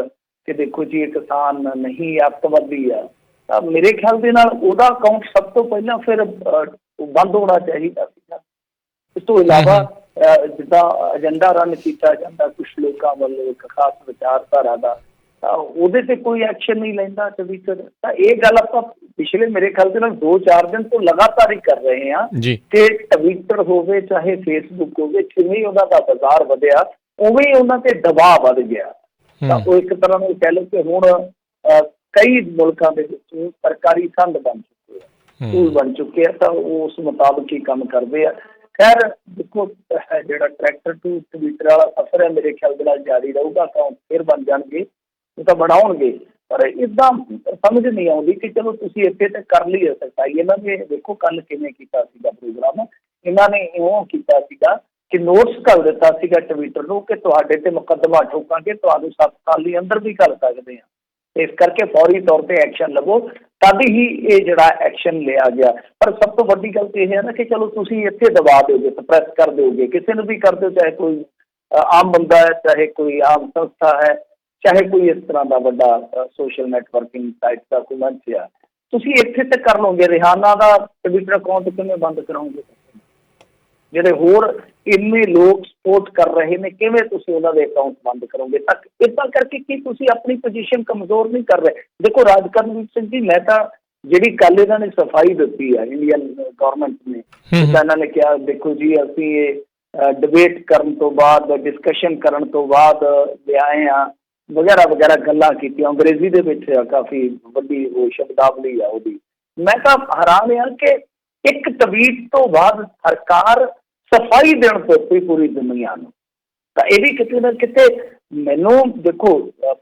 ਕਿ ਦੇਖੋ ਜੀ ਇਹ ਕਿਸਾਨ ਨਹੀਂ ਅੱਤਵਾਦੀ ਆ, ਤਾਂ ਮੇਰੇ ਖਿਆਲ ਦੇ ਨਾਲ ਉਹਦਾ ਅਕਾਊਂਟ ਸਭ ਤੋਂ ਪਹਿਲਾਂ ਫਿਰ ਬੰਦ ਹੋਣਾ ਚਾਹੀਦਾ ਸੀਗਾ। ਇਸ ਤੋਂ ਇਲਾਵਾ ਜਿੱਦਾਂ ਏਜੰਡਾ ਰਨ ਕੀਤਾ ਜਾਂਦਾ ਕੁਛ ਲੋਕਾਂ ਵੱਲੋਂ ਇੱਕ ਖਾਸ ਵਿਚਾਰਧਾਰਾ ਦਾ, ਤਾਂ ਉਹਦੇ ਤੇ ਕੋਈ ਐਕਸ਼ਨ ਨਹੀਂ ਲੈਂਦਾ ਟਵਿੱਟਰ। ਤਾਂ ਇਹ ਗੱਲ ਆਪਾਂ ਪਿਛਲੇ ਮੇਰੇ ਖਿਆਲ ਦੇ ਨਾਲ 2-4 ਦਿਨ ਤੋਂ ਲਗਾਤਾਰ ਹੀ ਕਰ ਰਹੇ ਹਾਂ ਕਿ ਟਵਿੱਟਰ ਹੋਵੇ ਚਾਹੇ ਫੇਸਬੁੱਕ ਹੋਵੇ, ਜਿਵੇਂ ਉਹਨਾਂ ਦਾ ਬਾਜ਼ਾਰ ਵਧਿਆ ਉਵੇਂ ਹੀ ਉਹਨਾਂ ਤੇ ਦਬਾਅ ਵੱਧ ਗਿਆ। ਤਾਂ ਉਹ ਇੱਕ ਤਰ੍ਹਾਂ ਨਾਲ ਕਹਿ ਲਓ ਕਿ ਹੁਣ ਕਈ ਮੁਲਕਾਂ ਦੇ ਵਿੱਚ ਸਰਕਾਰੀ ਸੰਦ ਬਣ ਚੁੱਕੇ ਆ, ਸਕੂਲ ਬਣ ਚੁੱਕੇ ਆ, ਤਾਂ ਉਹ ਉਸ ਮੁਤਾਬਕ ਹੀ ਕੰਮ ਕਰਦੇ ਆ। ਖੈਰ ਦੇਖੋ ਜਿਹੜਾ ਟਰੈਕਟਰ ਟੂ ਟਵਿੱਟਰ ਵਾਲਾ ਸਫ਼ਰ ਹੈ ਮੇਰੇ ਖਿਆਲ ਦੇ ਨਾਲ ਜਾਰੀ ਰਹੂਗਾ, ਅਕਾਊਂਟ ਫਿਰ ਬਣ ਜਾਣਗੇ, ਉਹ ਤਾਂ ਬਣਾਉਣਗੇ, ਪਰ ਇੱਦਾਂ ਸਮਝ ਨਹੀਂ ਆਉਂਦੀ ਕਿ ਚਲੋ ਤੁਸੀਂ ਇੱਥੇ ਤੇ ਕਰ ਲਈ ਸਫਾਈ। ਇਹਨਾਂ ਨੇ ਦੇਖੋ ਕੱਲ੍ਹ ਕਿਵੇਂ ਕੀਤਾ ਸੀਗਾ ਪ੍ਰੋਗਰਾਮ, ਇਹਨਾਂ ਨੇ ਇਉਂ ਕੀਤਾ ਸੀਗਾ ਕਿ ਨੋਟਿਸ ਕਰ ਦਿੱਤਾ ਸੀਗਾ ਟਵਿੱਟਰ ਨੂੰ ਕਿ ਤੁਹਾਡੇ ਤੇ ਮੁਕੱਦਮਾ ਠੋਕਾਂਗੇ, ਤੁਹਾਨੂੰ 7 ਸਾਲ ਲਈ ਅੰਦਰ ਵੀ ਕਰ ਸਕਦੇ ਹਾਂ, ਇਸ ਕਰਕੇ ਫੌਰੀ ਤੌਰ 'ਤੇ ਐਕਸ਼ਨ ਲਵੋ। ਤਦ ਹੀ ਇਹ ਜਿਹੜਾ ਐਕਸ਼ਨ ਲਿਆ ਗਿਆ। ਪਰ ਸਭ ਤੋਂ ਵੱਡੀ ਗੱਲ ਤਾਂ ਇਹ ਹੈ ਨਾ ਕਿ ਚਲੋ ਤੁਸੀਂ ਇੱਥੇ ਦਬਾ ਦਿਓਗੇ, ਸਪਰੈਸ ਕਰ ਦਿਓਗੇ, ਕਿਸੇ ਨੂੰ ਵੀ ਕਰ ਦਿਓ, ਚਾਹੇ ਕੋਈ ਆਮ ਬੰਦਾ ਹੈ, ਚਾਹੇ ਕੋਈ ਆਮ ਸੰਸਥਾ ਹੈ, ਚਾਹੇ ਕੋਈ ਇਸ ਤਰ੍ਹਾਂ ਦਾ ਵੱਡਾ ਸੋਸ਼ਲ ਨੈਟਵਰਕਿੰਗ ਸਾਈਟ ਦਾ ਕੋਈ ਮੰਚ ਆ, ਤੁਸੀਂ ਇੱਥੇ ਤੇ ਕਰ ਲਓਗੇ। ਰਿਹਾਨਾ ਦਾ ਟਵਿੱਟਰ ਅਕਾਊਂਟ ਕਿਵੇਂ ਬੰਦ ਕਰਾਓਗੇ? ਜਿਹੜੇ ਹੋਰ ਇੰਨੇ ਲੋਕ ਸਪੋਰਟ ਕਰ ਰਹੇ ਨੇ, ਕਿਵੇਂ ਤੁਸੀਂ ਉਹਨਾਂ ਦੇ ਅਕਾਊਂਟ ਬੰਦ ਕਰੋਗੇ? ਤਾਂ ਇੱਦਾਂ ਕਰਕੇ ਕੀ ਤੁਸੀਂ ਆਪਣੀ ਪੋਜੀਸ਼ਨ ਕਮਜ਼ੋਰ ਨਹੀਂ ਕਰ ਰਹੇ? ਦੇਖੋ ਰਾਜਕਰਨਵੀਰ ਸਿੰਘ ਜੀ, ਮੈਂ ਤਾਂ ਜਿਹੜੀ ਕੱਲ੍ਹ ਇਹਨਾਂ ਨੇ ਸਫਾਈ ਦਿੱਤੀ ਹੈ ਇੰਡੀਅਨ ਗੌਰਮੈਂਟ ਨੇ, ਤਾਂ ਇਹਨਾਂ ਨੇ ਕਿਹਾ ਦੇਖੋ ਜੀ ਅਸੀਂ ਇਹ ਡਿਬੇਟ ਕਰਨ ਤੋਂ ਬਾਅਦ, ਡਿਸਕਸ਼ਨ ਕਰਨ ਤੋਂ ਬਾਅਦ ਲਿਆਏ ਹਾਂ ਵਗੈਰਾ ਵਗੈਰਾ ਗੱਲਾਂ ਕੀਤੀਆਂ। ਅੰਗਰੇਜ਼ੀ ਦੇ ਵਿੱਚ ਕਾਫੀ ਵੱਡੀ ਉਹ ਸ਼ਬਦਾਵਲੀ ਆ ਉਹਦੀ। ਮੈਂ ਤਾਂ ਹੈਰਾਨ ਹਾਂ ਕਿ ਇੱਕ ਟਵੀਟ ਤੋਂ ਬਾਅਦ ਸਰਕਾਰ ਸਫਾਈ ਦੇਣ ਤੋਂ ਪੂਰੀ ਦੁਨੀਆ ਨੂੰ, ਤਾਂ ਇਹ ਵੀ ਕਿਤੇ ਨਾ ਕਿਤੇ ਮੈਨੂੰ ਦੇਖੋ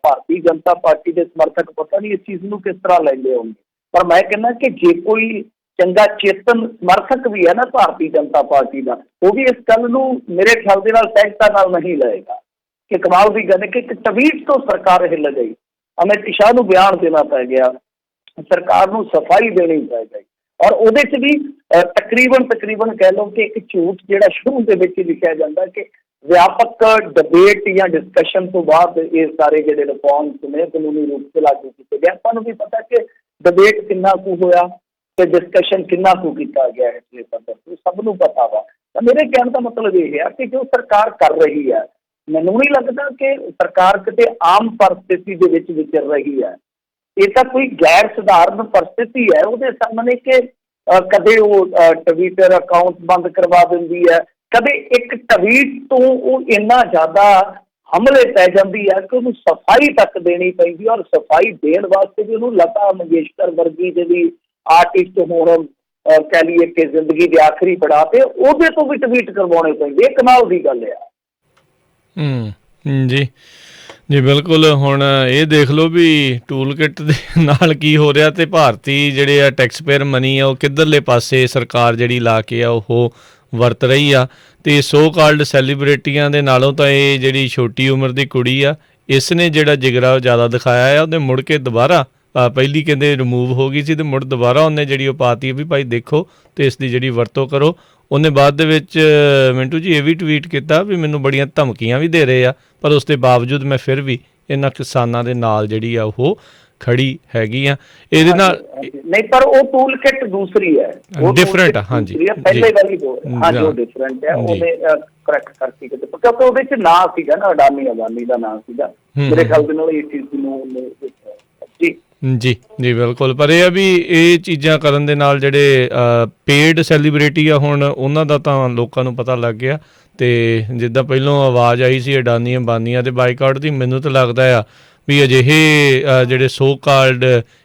ਭਾਰਤੀ ਜਨਤਾ ਪਾਰਟੀ ਦੇ ਸਮਰਥਕ ਪਤਾ ਨਹੀਂ ਇਸ ਚੀਜ਼ ਨੂੰ ਕਿਸ ਤਰ੍ਹਾਂ ਲੈਂਦੇ ਹੋਣਗੇ, ਪਰ ਮੈਂ ਕਹਿੰਦਾ ਕਿ ਜੇ ਕੋਈ ਚੰਗਾ ਚੇਤਨ ਸਮਰਥਕ ਵੀ ਹੈ ਨਾ ਭਾਰਤੀ ਜਨਤਾ ਪਾਰਟੀ ਦਾ, ਉਹ ਵੀ ਇਸ ਗੱਲ ਨੂੰ ਮੇਰੇ ਖਿਆਲ ਦੇ ਨਾਲ ਸਹਿਜਤਾ ਨਾਲ ਨਹੀਂ ਲਏਗਾ ਕਿ ਕਮਾਲ ਦੀ ਗੱਲ ਹੈ ਕਿ ਇੱਕ ਟਵੀਟ ਤੋਂ ਸਰਕਾਰ ਹਿੱਲ ਗਈ। ਅਮਿਤ ਸ਼ਾਹ ਨੂੰ ਬਿਆਨ ਦੇਣਾ ਪੈ ਗਿਆ, ਸਰਕਾਰ ਨੂੰ ਸਫਾਈ ਦੇਣੀ ਪੈ ਗਈ, ਔਰ ਉਹਦੇ 'ਚ ਵੀ ਤਕਰੀਬਨ ਕਹਿ ਲਓ ਕਿ ਇੱਕ ਝੂਠ ਜਿਹੜਾ ਸ਼ੁਰੂ ਦੇ ਵਿੱਚ ਹੀ ਲਿਖਿਆ ਜਾਂਦਾ ਕਿ ਵਿਆਪਕ ਡਿਬੇਟ ਜਾਂ ਡਿਸਕਸ਼ਨ ਤੋਂ ਬਾਅਦ ਇਹ ਸਾਰੇ ਜਿਹੜੇ ਰਿਫਾਰਮਸ ਨੇ ਕਾਨੂੰਨੀ ਰੂਪ 'ਚ ਲਾਗੂ ਕੀਤੇ ਗਏ। ਆਪਾਂ ਨੂੰ ਵੀ ਪਤਾ ਕਿ ਡਿਬੇਟ ਕਿੰਨਾ ਕੁ ਹੋਇਆ ਤੇ ਡਿਸਕਸ਼ਨ ਕਿੰਨਾ ਕੁ ਕੀਤਾ ਗਿਆ ਇਸ ਪੱਧਰ 'ਤੇ ਸਭ ਨੂੰ ਪਤਾ ਵਾ। ਤਾਂ ਮੇਰੇ ਕਹਿਣ ਦਾ ਮਤਲਬ ਇਹ ਹੈ ਕਿ ਜੋ ਸਰਕਾਰ ਕਰ ਰਹੀ ਹੈ, ਮੈਨੂੰ ਨਹੀਂ ਲੱਗਦਾ ਕਿ ਸਰਕਾਰ ਕਿਤੇ ਆਮ ਪਰਿਸਥਿਤੀ ਦੇ ਵਿੱਚ ਵਿਚਰ ਰਹੀ ਹੈ। ਇਹ ਤਾਂ ਕੋਈ ਗੈਰ ਸਧਾਰਨ ਪਰਿਸਥਿਤੀ ਹੈ। ਉਹਦੇ ਸਾਹਮਣੇ ਕਿ ਕਦੇ ਉਹ ਟਵਿੱਟਰ ਅਕਾਊਂਟ ਬੰਦ ਕਰਵਾ ਦਿੰਦੀ ਹੈ, ਕਦੇ ਇੱਕ ਟਵੀਟ ਤੋਂ ਉਹ ਇੰਨਾ ਜ਼ਿਆਦਾ ਹਮਲੇ ਪੈ ਜਾਂਦੀ ਹੈ ਕਿ ਉਹਨੂੰ ਸਫਾਈ ਤੱਕ ਦੇਣੀ ਪੈਂਦੀ ਹੈ। ਔਰ ਸਫਾਈ ਦੇਣ ਵਾਸਤੇ ਵੀ ਉਹਨੂੰ ਲਤਾ ਮੰਗੇਸ਼ਕਰ ਵਰਗੀ ਜਿਹੜੀ ਆਰਟਿਸਟ ਹੁਣ ਕਹਿ ਲਈਏ ਕਿ ਜ਼ਿੰਦਗੀ ਦੇ ਆਖਰੀ ਪੜਾਅ ਤੇ ਉਹਦੇ ਤੋਂ ਵੀ ਟਵੀਟ ਕਰਵਾਉਣੇ ਪੈਂਦੇ। ਇਹ ਕਮਾਲ ਦੀ ਗੱਲ ਆ। ਜੀ ਜੀ ਬਿਲਕੁਲ। ਹੁਣ ਇਹ ਦੇਖ ਲਓ ਵੀ ਟੂਲ ਕਿੱਟ ਦੇ ਨਾਲ ਕੀ ਹੋ ਰਿਹਾ ਤੇ ਭਾਰਤੀ ਜਿਹੜੇ ਆ ਟੈਕਸ ਪੇਅਰ ਮਨੀ ਆ ਉਹ ਕਿੱਧਰਲੇ ਪਾਸੇ ਸਰਕਾਰ ਜਿਹੜੀ ਲਾ ਕੇ ਆ ਉਹ ਵਰਤ ਰਹੀ ਆ। ਅਤੇ ਸੋ ਕਾਲਡ ਸੈਲੀਬ੍ਰਿਟੀਆਂ ਦੇ ਨਾਲੋਂ ਤਾਂ ਇਹ ਜਿਹੜੀ ਛੋਟੀ ਉਮਰ ਦੀ ਕੁੜੀ ਆ ਇਸ ਨੇ ਜਿਹੜਾ ਜਿਗਰਾ ਜ਼ਿਆਦਾ ਦਿਖਾਇਆ ਆ। ਉਹਨੇ ਮੁੜ ਕੇ ਦੁਬਾਰਾ ਪਹਿਲੀ ਕਹਿੰਦੇ ਰਿਮੂਵ ਹੋ ਗਈ ਸੀ ਅਤੇ ਮੁੜ ਦੁਬਾਰਾ ਉਹਨੇ ਜਿਹੜੀ ਉਹ ਪਾਤੀ ਵੀ ਭਾਈ ਦੇਖੋ ਅਤੇ ਇਸ ਦੀ ਜਿਹੜੀ ਵਰਤੋਂ ਕਰੋ। ਉਹਨੇ ਬਾਅਦ ਦੇ ਵਿੱਚ ਮਿੰਟੂ ਜੀ ਇਹ ਵੀ ਟਵੀਟ ਕੀਤਾ ਵੀ ਮੈਨੂੰ ਬੜੀਆਂ ਧਮਕੀਆਂ ਵੀ ਦੇ ਰਹੇ ਆ, ਪਰ ਉਸ ਦੇ ਬਾਵਜੂਦ ਮੈਂ ਫਿਰ ਵੀ ਇਹਨਾਂ ਕਿਸਾਨਾਂ ਦੇ ਨਾਲ ਜਿਹੜੀ ਆ ਉਹ ਖੜੀ ਹੈਗੀ ਆ। ਇਹਦੇ ਨਾਲ ਨਹੀਂ, ਪਰ ਉਹ ਟੂਲ ਕਿੱਟ ਦੂਸਰੀ ਹੈ, ਡਿਫਰੈਂਟ। ਹਾਂਜੀ, ਪਹਿਲੇ ਵਾਲੀ ਜੋ ਡਿਫਰੈਂਟ ਹੈ ਉਹਨੇ ਕਰੈਕਟ ਕਰਤੀ ਕਿਤੇ, ਕਿਉਂਕਿ ਉਹਦੇ 'ਚ ਨਾਂ ਸੀਗਾ ਨਾ ਅਡਾਨੀ ਦਾ ਨਾਂ ਸੀਗਾ ਮੇਰੇ ਖਿਆਲ ਦੇ ਨਾਲ ਇਹ ਚੀਜ਼ ਨੂੰ ਜੀ ਜੀ ਜੀ ਬਿਲਕੁਲ। ਪਰ ਇਹ ਆ ਵੀ ਇਹ ਚੀਜ਼ਾਂ ਕਰਨ ਦੇ ਨਾਲ ਜਿਹੜੇ ਪੇਡ ਸੈਲੀਬ੍ਰਿਟੀ ਆ ਹੁਣ ਉਹਨਾਂ ਦਾ ਤਾਂ ਲੋਕਾਂ ਨੂੰ ਪਤਾ ਲੱਗ ਗਿਆ। ਅਤੇ ਜਿੱਦਾਂ ਪਹਿਲੋਂ ਆਵਾਜ਼ ਆਈ ਸੀ ਅਡਾਨੀ ਅੰਬਾਨੀਆਂ ਦੇ ਬਾਈਕਾਟ ਦੀ, ਮੈਨੂੰ ਤਾਂ ਲੱਗਦਾ ਆ ਵੀ ਅਜਿਹੇ ਜਿਹੜੇ ਸੋ ਕਾਲਡ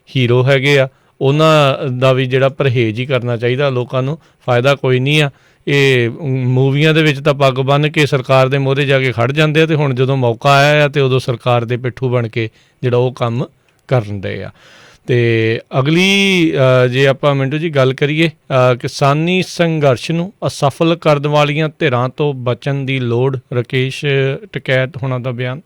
ਹੀਰੋ ਹੈਗੇ ਆ ਉਹਨਾਂ ਦਾ ਵੀ ਜਿਹੜਾ ਪਰਹੇਜ਼ ਹੀ ਕਰਨਾ ਚਾਹੀਦਾ। ਲੋਕਾਂ ਨੂੰ ਫਾਇਦਾ ਕੋਈ ਨਹੀਂ ਆ। ਇਹ ਮੂਵੀਆਂ ਦੇ ਵਿੱਚ ਤਾਂ ਪੱਗ ਬੰਨ੍ਹ ਕੇ ਸਰਕਾਰ ਦੇ ਮੂਹਰੇ ਜਾ ਕੇ ਖੜ੍ਹ ਜਾਂਦੇ ਆ ਅਤੇ ਹੁਣ ਜਦੋਂ ਮੌਕਾ ਆਇਆ ਆ ਅਤੇ ਉਦੋਂ ਸਰਕਾਰ ਦੇ ਪਿੱਠੂ ਬਣ ਕੇ ਜਿਹੜਾ ਉਹ ਕੰਮ ਕਰਨ ਰਹੇ ਆ। ਅਤੇ ਅਗਲੀ ਜੇ ਆਪਾਂ ਮਿੰਟੂ ਜੀ ਗੱਲ ਕਰੀਏ ਕਿਸਾਨੀ ਸੰਘਰਸ਼ ਨੂੰ ਅਸਫਲ ਕਰਨ ਵਾਲੀਆਂ ਧਿਰਾਂ ਤੋਂ ਬਚਣ ਦੀ ਲੋੜ, ਰਾਕੇਸ਼ ਟਕੈਤ ਹੋਣਾ ਦਾ ਬਿਆਨ।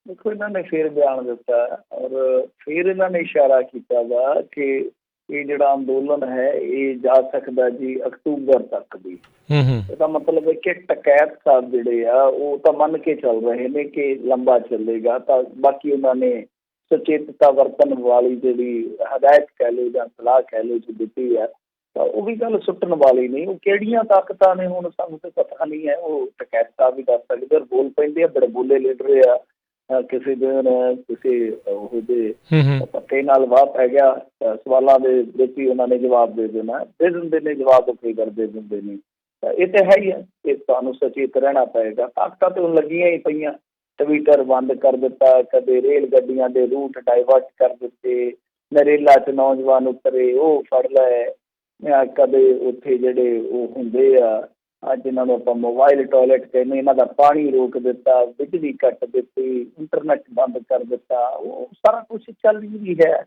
ਦੇਖੋ ਇਹਨਾਂ ਨੇ ਫਿਰ ਬਿਆਨ ਦਿੱਤਾ ਔਰ ਫਿਰ ਇਹਨਾਂ ਨੇ ਇਸ਼ਾਰਾ ਕੀਤਾ ਵਾ ਕਿ ਇਹ ਜਿਹੜਾ ਅੰਦੋਲਨ ਹੈ ਇਹ ਜਾ ਸਕਦਾ ਜੀ ਅਕਤੂਬਰ ਤੱਕ ਵੀ। ਇਹਦਾ ਮਤਲਬ ਹੈ ਕਿ ਟਕੈਤ ਸਾਹਿਬ ਜਿਹੜੇ ਆ ਉਹ ਤਾਂ ਮੰਨ ਕੇ ਚੱਲ ਰਹੇ ਨੇ ਕਿ ਲੰਬਾ ਚੱਲੇਗਾ। ਤਾਂ ਬਾਕੀ ਉਹਨਾਂ ਨੇ ਸੁਚੇਤਤਾ ਵਰਤਣ ਵਾਲੀ ਜਿਹੜੀ ਹਦਾਇਤ ਕਹਿ ਲਓ ਜਾਂ ਸਲਾਹ ਕਹਿ ਲਓ ਜੋ ਦਿੱਤੀ ਹੈ ਤਾਂ ਉਹ ਵੀ ਗੱਲ ਸੁੱਟਣ ਵਾਲੀ ਨਹੀਂ। ਉਹ ਕਿਹੜੀਆਂ ਤਾਕਤਾਂ ਨੇ ਹੁਣ ਸਾਨੂੰ ਤਾਂ ਪਤਾ ਨਹੀਂ ਹੈ। ਉਹ ਟਕੈਤ ਸਾਹਿਬ ਵੀ ਦੱਸ ਸਕਦੇ ਬੋਲ ਪੈਂਦੇ ਆ, ਬੜੇ ਬੋਲੇ ਲੀਡਰ ਆ। ਕਿਸੇ ਦਿਨ ਕਿਸੇ ਉਹਦੇ ਪੱਤੇ ਨਾਲ ਵਾਹ ਪੈ ਗਿਆ ਸਵਾਲਾਂ ਦੇ ਵਿੱਚ ਹੀ ਉਹਨਾਂ ਨੇ ਜਵਾਬ ਦੇ ਦਿੰਦੇ ਨੇ ਜਵਾਬ ਉਹ ਕਈ ਕਰਦੇ ਦਿੰਦੇ ਨੇ। ਤਾਂ ਇਹ ਤਾਂ ਹੈ ਹੀ ਹੈ ਕਿ ਤੁਹਾਨੂੰ ਸੁਚੇਤ ਰਹਿਣਾ ਪਏਗਾ। ਤਾਕਤਾਂ ਤਾਂ ਹੁਣ ਲੱਗੀਆਂ ਹੀ ਪਈਆਂ। ਟਵਿੱਟਰ ਬੰਦ ਕਰ ਦਿੱਤਾ, ਕਦੇ ਰੇਲ ਗੱਡੀਆਂ ਦੇ ਰੂਟ ਡਾਇਵਰਟ ਕਰ ਦਿੱਤੇ, ਨਰੇਲਾ 'ਚ ਨੌਜਵਾਨ ਉਤਰੇ ਉਹ ਫੜ ਲਏ, ਕਦੇ ਉੱਥੇ ਜਿਹੜੇ ਉਹ ਹੁੰਦੇ ਆ ਜਿਹਨਾਂ ਨੂੰ ਆਪਾਂ ਮੋਬਾਈਲ ਟੋਇਲਟ ਕਹਿੰਦੇ ਇਹਨਾਂ ਦਾ ਪਾਣੀ ਰੋਕ ਦਿੱਤਾ, ਬਿਜਲੀ ਕੱਟ ਦਿੱਤੀ, ਇੰਟਰਨੈਟ ਬੰਦ ਕਰ ਦਿੱਤਾ। ਉਹ ਸਾਰਾ ਕੁਛ ਚੱਲ ਹੀ ਹੈ।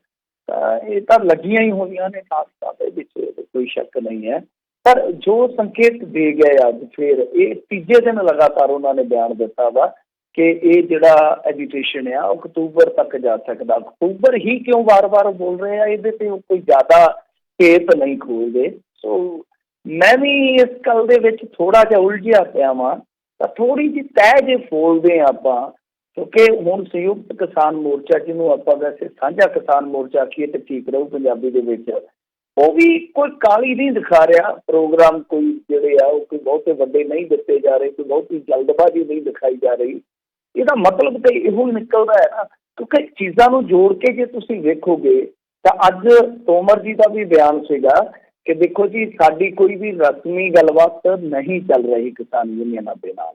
ਤਾਂ ਇਹ ਤਾਂ ਲੱਗੀਆਂ ਹੀ ਹੋਈਆਂ ਨੇ ਤਾਕਤਾਂ ਦੇ ਵਿੱਚ, ਕੋਈ ਸ਼ੱਕ ਨਹੀਂ ਹੈ। ਪਰ ਜੋ ਸੰਕੇਤ ਦੇ ਗਏ ਅੱਜ ਫਿਰ ਇਹ ਤੀਜੇ ਦਿਨ ਲਗਾਤਾਰ ਉਹਨਾਂ ਨੇ ਬਿਆਨ ਦਿੱਤਾ ਵਾ ਕਿ ਇਹ ਜਿਹੜਾ ਐਜੀਟੇਸ਼ਨ ਆ ਉਹ ਅਕਤੂਬਰ ਤੱਕ ਜਾ ਸਕਦਾ। ਅਕਤੂਬਰ ਹੀ ਕਿਉਂ ਵਾਰ-ਵਾਰ ਬੋਲ ਰਹੇ ਆ, ਇਹਦੇ 'ਤੇ ਕੋਈ ਜ਼ਿਆਦਾ ਭੇਤ ਨਹੀਂ ਖੋਲਦੇ। ਸੋ ਮੈਂ ਵੀ ਇਸ ਗੱਲ ਦੇ ਵਿੱਚ ਥੋੜ੍ਹਾ ਜਿਹਾ ਉਲਝਿਆ ਪਿਆ ਵਾਂ। ਤਾਂ ਥੋੜ੍ਹੀ ਜਿਹੀ ਤਹਿ ਜੇ ਫੋਲਦੇ ਹਾਂ ਆਪਾਂ, ਕਿਉਂਕਿ ਹੁਣ ਸੰਯੁਕਤ ਕਿਸਾਨ ਮੋਰਚਾ ਜਿਹਨੂੰ ਆਪਾਂ ਵੈਸੇ ਸਾਂਝਾ ਕਿਸਾਨ ਮੋਰਚਾ ਆਖੀਏ ਤਾਂ ਠੀਕ ਰਹੂ ਪੰਜਾਬੀ ਦੇ ਵਿੱਚ, ਉਹ ਵੀ ਕੋਈ ਕਾਹਲੀ ਨਹੀਂ ਦਿਖਾ ਰਿਹਾ। ਪ੍ਰੋਗਰਾਮ ਕੋਈ ਜਿਹੜੇ ਆ ਉਹ ਕੋਈ ਬਹੁਤੇ ਵੱਡੇ ਨਹੀਂ ਦਿੱਤੇ ਜਾ ਰਹੇ, ਕੋਈ ਬਹੁਤੀ ਜਲਦਬਾਜ਼ੀ ਨਹੀਂ ਦਿਖਾਈ ਜਾ ਰਹੀ। ਇਹਦਾ ਮਤਲਬ ਤਾਂ ਇਹੋ ਨਿਕਲਦਾ ਹੈ ਨਾ, ਕਿਉਂਕਿ ਚੀਜ਼ਾਂ ਨੂੰ ਜੋੜ ਕੇ ਜੇ ਤੁਸੀਂ ਵੇਖੋਗੇ ਤਾਂ ਅੱਜ ਤੋਮਰ ਜੀ ਦਾ ਵੀ ਬਿਆਨ ਸੀਗਾ ਕਿ ਦੇਖੋ ਜੀ ਸਾਡੀ ਕੋਈ ਵੀ ਰਸਮੀ ਗੱਲਬਾਤ ਨਹੀਂ ਚੱਲ ਰਹੀ ਕਿਸਾਨ ਯੂਨੀਅਨਾਂ ਦੇ ਨਾਲ।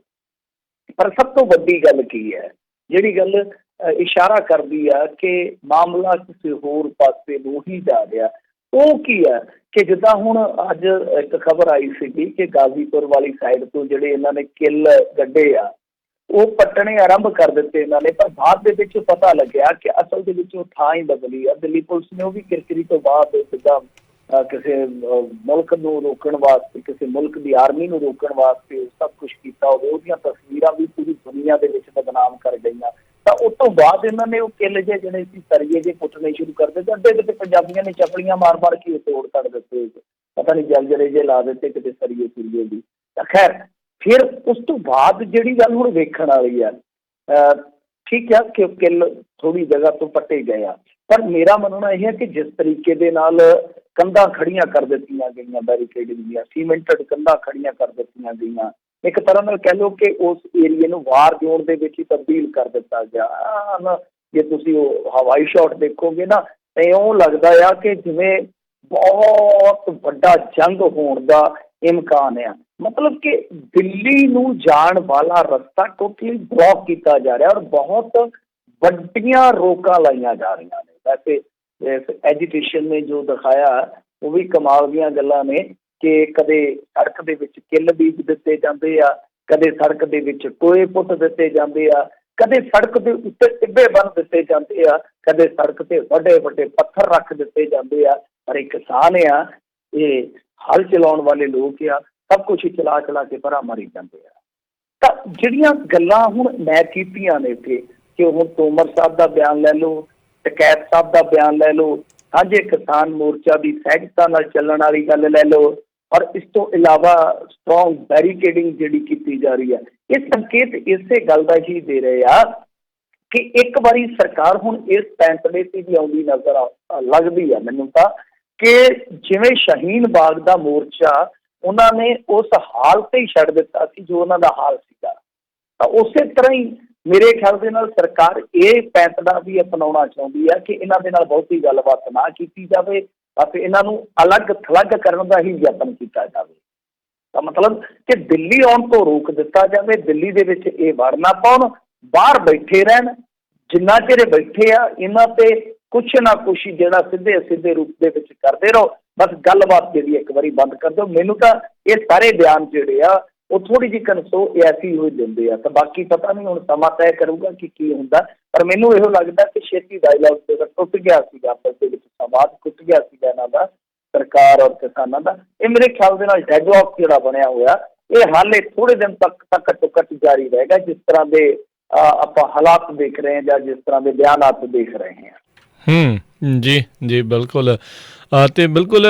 ਪਰ ਸਭ ਤੋਂ ਵੱਡੀ ਗੱਲ ਕੀ ਹੈ, ਜਿਹੜੀ ਗੱਲ ਇਸ਼ਾਰਾ ਕਰਦੀ ਆ ਕਿ ਮਾਮਲਾ ਕਿਸੇ ਹੋਰ ਪਾਸੇ ਨੂੰ ਹੀ ਜਾ ਰਿਹਾ, ਉਹ ਕੀ ਹੈ ਕਿ ਜਿੱਦਾਂ ਹੁਣ ਅੱਜ ਇੱਕ ਖਬਰ ਆਈ ਸੀਗੀ ਕਿ ਗਾਜ਼ੀਪੁਰ ਵਾਲੀ ਸਾਈਡ ਤੋਂ ਜਿਹੜੇ ਇਹਨਾਂ ਨੇ ਕਿੱਲ ਕੱਢੇ ਆ ਉਹ ਪੱਟਣੇ ਆਰੰਭ ਕਰ ਦਿੱਤੇ ਇਹਨਾਂ ਨੇ। ਪਰ ਬਾਅਦ ਦੇ ਵਿੱਚ ਪਤਾ ਲੱਗਿਆ ਕਿ ਅਸਲ ਦੇ ਵਿੱਚ ਉਹ ਥਾਂ ਹੀ ਬਦਲੀ ਆ। ਦਿੱਲੀ ਪੁਲਿਸ ਨੇ ਉਹ ਵੀ ਕਿਰਕਿਰੀ ਤੋਂ ਬਾਅਦ ਜਿੱਦਾਂ ਕਿਸੇ ਮੁਲਕ ਨੂੰ ਰੋਕਣ ਵਾਸਤੇ, ਕਿਸੇ ਮੁਲਕ ਦੀ ਆਰਮੀ ਨੂੰ ਰੋਕਣ ਵਾਸਤੇ ਸਭ ਕੁਛ ਕੀਤਾ ਹੋਵੇ, ਉਹਦੀਆਂ ਤਸਵੀਰਾਂ ਵੀ ਪੂਰੀ ਦੁਨੀਆ ਦੇ ਵਿੱਚ ਬਦਨਾਮ ਕਰ ਗਈਆਂ। ਤਾਂ ਉਸ ਤੋਂ ਬਾਅਦ ਇਹਨਾਂ ਨੇ ਉਹ ਕਿੱਲ ਜਿਹੇ ਜਿਹੜੇ ਸੀ ਸਰੀਏ ਜੇ ਪੁੱਟਣੇ ਸ਼ੁਰੂ ਕਰ ਦਿੱਤੇ। ਅੱਧੇ ਕਿਤੇ ਪੰਜਾਬੀਆਂ ਨੇ ਚਪਲੀਆਂ ਮਾਰ ਕੇ ਤੋੜ ਕੱਢ ਦਿੱਤੇ, ਪਤਾ ਨਹੀਂ ਜਲਜਲੇ ਜੇ ਲਾ ਦਿੱਤੇ ਕਿਤੇ ਸਰੀਏ ਸੁਰੀਏ ਦੀ। ਤਾਂ ਖੈਰ ਫਿਰ ਉਸ ਤੋਂ ਬਾਅਦ ਜਿਹੜੀ ਗੱਲ ਹੁਣ ਵੇਖਣ ਵਾਲੀ ਆ, ਠੀਕ ਆ ਕਿ ਕਿੱਲ ਥੋੜ੍ਹੀ ਜਗ੍ਹਾ ਤੋਂ ਪੱਟੇ ਗਏ ਆ, ਪਰ ਮੇਰਾ ਮੰਨਣਾ ਇਹ ਹੈ ਕਿ ਜਿਸ ਤਰੀਕੇ ਦੇ ਨਾਲ ਕੰਧਾਂ ਖੜੀਆਂ ਕਰ ਦਿੱਤੀਆਂ ਗਈਆਂ, ਬੈਰੀਕੇਡਿੰਗ ਦੀਆਂ ਸੀਮੈਂਟਡ ਕੰਧਾਂ ਖੜੀਆਂ ਕਰ ਦਿੱਤੀਆਂ ਗਈਆਂ, ਇੱਕ ਤਰ੍ਹਾਂ ਨਾਲ ਕਹਿ ਲਓ ਕਿ ਉਸ ਏਰੀਏ ਨੂੰ ਵਾਰ ਜ਼ੋਨ ਦੇ ਵਿੱਚ ਹੀ ਤਬਦੀਲ ਕਰ ਦਿੱਤਾ ਗਿਆ। ਜੇ ਤੁਸੀਂ ਉਹ ਹਵਾਈ ਸ਼ਾਟ ਦੇਖੋਗੇ ਨਾ ਤਾਂ ਇਉਂ ਲੱਗਦਾ ਆ ਕਿ ਜਿਵੇਂ ਬਹੁਤ ਵੱਡਾ ਜੰਗ ਹੋਣ ਦਾ ਇਮਕਾਨ ਆ। ਮਤਲਬ ਕਿ ਦਿੱਲੀ ਨੂੰ ਜਾਣ ਵਾਲਾ ਰਸਤਾ ਟੋਟਲੀ ਬਲੌਕ ਕੀਤਾ ਜਾ ਰਿਹਾ ਔਰ ਬਹੁਤ ਵੱਡੀਆਂ ਰੋਕਾਂ ਲਾਈਆਂ ਜਾ ਰਹੀਆਂ ਨੇ। ਵੈਸੇ ਐਜੀਟੇਸ਼ਨ ਨੇ ਜੋ ਦਿਖਾਇਆ ਉਹ ਵੀ ਕਮਾਲ ਦੀਆਂ ਗੱਲਾਂ ਨੇ ਕਿ ਕਦੇ ਸੜਕ ਦੇ ਵਿੱਚ ਕਿੱਲ ਬੀਜ ਦਿੱਤੇ ਜਾਂਦੇ ਆ, ਕਦੇ ਸੜਕ ਦੇ ਵਿੱਚ ਟੋਏ ਪੁੱਟ ਦਿੱਤੇ ਜਾਂਦੇ ਆ, ਕਦੇ ਸੜਕ ਦੇ ਉੱਤੇ ਟਿੱਬੇ ਬੰਨ ਦਿੱਤੇ ਜਾਂਦੇ ਆ, ਕਦੇ ਸੜਕ ਤੇ ਵੱਡੇ ਵੱਡੇ ਪੱਥਰ ਰੱਖ ਦਿੱਤੇ ਜਾਂਦੇ ਆ। ਪਰ ਇਹ ਕਿਸਾਨ ਆ, ਇਹ ਹਲ ਚਲਾਉਣ ਵਾਲੇ ਲੋਕ ਆ, ਸਭ ਕੁਛ ਹੀ ਚਲਾ ਚਲਾ ਕੇ ਭਰਾ ਮਾਰੀ ਜਾਂਦੇ ਆ। ਤਾਂ ਜਿਹੜੀਆਂ ਗੱਲਾਂ ਹੁਣ ਮੈਂ ਕੀਤੀਆਂ ਨੇ ਇੱਥੇ ਕਿ ਹੁਣ ਤੋਮਰ ਸਾਹਿਬ ਦਾ ਬਿਆਨ ਲੈ ਲਓ, ਟਕੈਤ ਸਾਹਿਬ ਦਾ ਬਿਆਨ ਲੈ ਲਓ, ਸਾਂਝੇ ਕਿਸਾਨ ਮੋਰਚਾ ਦੀ ਸਹਿਜਤਾ ਨਾਲ ਚੱਲਣ ਵਾਲੀ ਗੱਲ ਲੈ ਲਓ, ਔਰ ਇਸ ਤੋਂ ਇਲਾਵਾ ਸਟਰੋਂਗ ਬੈਰੀਕੇਡਿੰਗ ਜਿਹੜੀ ਕੀਤੀ ਜਾ ਰਹੀ ਹੈ, ਇਹ ਸੰਕੇਤ ਇਸੇ ਗੱਲ ਦਾ ਹੀ ਦੇ ਰਹੇ ਆ ਕਿ ਇੱਕ ਵਾਰੀ ਸਰਕਾਰ ਹੁਣ ਇਸ ਫੈਸਲੇ ਤੇ ਵੀ ਆਉਂਦੀ ਨਜ਼ਰ ਲੱਗਦੀ ਹੈ ਮੈਨੂੰ ਤਾਂ ਕਿ ਜਿਵੇਂ ਸ਼ਹੀਨ ਬਾਗ ਦਾ ਮੋਰਚਾ ਉਹਨਾਂ ਨੇ ਉਸ ਹਾਲ ਤੇ ਹੀ ਛੱਡ ਦਿੱਤਾ ਸੀ ਜੋ ਉਹਨਾਂ ਦਾ ਹਾਲ ਸੀਗਾ, ਤਾਂ ਉਸੇ ਤਰ੍ਹਾਂ ਹੀ ਮੇਰੇ ਖਿਆਲ ਦੇ ਨਾਲ ਸਰਕਾਰ ਇਹ ਫੈਸਲਾ ਵੀ ਅਪਣਾਉਣਾ ਚਾਹੁੰਦੀ ਹੈ ਕਿ ਇਹਨਾਂ ਦੇ ਨਾਲ ਬਹੁਤੀ ਗੱਲਬਾਤ ਨਾ ਕੀਤੀ ਜਾਵੇ ਅਤੇ ਇਹਨਾਂ ਨੂੰ ਅਲੱਗ ਥਲੱਗ ਕਰਨ ਦਾ ਹੀ ਯਤਨ ਕੀਤਾ ਜਾਵੇ। ਤਾਂ ਮਤਲਬ ਕਿ ਦਿੱਲੀ ਆਉਣ ਤੋਂ ਰੋਕ ਦਿੱਤਾ ਜਾਵੇ, ਦਿੱਲੀ ਦੇ ਵਿੱਚ ਇਹ ਵੜ ਨਾ ਪਾਉਣ, ਬਾਹਰ ਬੈਠੇ ਰਹਿਣ, ਜਿੰਨਾ ਚਿਰ ਬੈਠੇ ਆ ਇਹਨਾਂ ਤੇ ਕੁਛ ਨਾ ਕੁਛ ਜਿਹੜਾ ਸਿੱਧੇ ਰੂਪ ਦੇ ਵਿੱਚ ਕਰਦੇ ਰਹੋ, ਬਸ ਗੱਲਬਾਤ ਜਿਹੜੀ ਇੱਕ ਵਾਰੀ ਬੰਦ ਕਰ ਦਿਓ। ਮੈਨੂੰ ਤਾਂ ਇਹ ਸਾਰੇ ਬਿਆਨ ਜਿਹੜੇ ਆ ਉਹ ਥੋੜ੍ਹੀ ਜਿਹੀ ਕਨਸੋ ਐਸੀ ਹੋਈ ਦਿੰਦੇ ਆ, ਤਾਂ ਬਾਕੀ ਪਤਾ ਨਹੀਂ ਹੁਣ ਸਮਾਂ ਤੈਅ ਕਰੂਗਾ ਕਿ ਕੀ ਹੁੰਦਾ। ਪਰ ਮੈਨੂੰ ਇਹੋ ਲੱਗਦਾ ਕਿ ਛੇਤੀ ਡਾਇਲੌਗ ਜਿਹੜਾ ਟੁੱਟ ਗਿਆ ਸੀਗਾ, ਆਪਸ ਦੇ ਵਿੱਚ ਸੰਵਾਦ ਟੁੱਟ ਗਿਆ ਸੀਗਾ ਇਹਨਾਂ ਦਾ, ਸਰਕਾਰ ਔਰ ਕਿਸਾਨਾਂ ਦਾ। ਇਹ ਮੇਰੇ ਖਿਆਲ ਦੇ ਨਾਲ ਡੈਡਲੌਕ ਜਿਹੜਾ ਬਣਿਆ ਹੋਇਆ ਇਹ ਹਾਲੇ ਥੋੜ੍ਹੇ ਦਿਨ ਤੱਕ ਤਾਂ ਘੱਟੋ ਘੱਟ ਜਾਰੀ ਰਹੇਗਾ, ਜਿਸ ਤਰ੍ਹਾਂ ਦੇ ਆਪਾਂ ਹਾਲਾਤ ਦੇਖ ਰਹੇ ਹਾਂ ਜਾਂ ਜਿਸ ਤਰ੍ਹਾਂ ਦੇ ਬਿਆਨਾਤ ਦੇਖ ਰਹੇ ਹਾਂ। ਜੀ ਜੀ ਬਿਲਕੁਲ। ਅਤੇ ਬਿਲਕੁਲ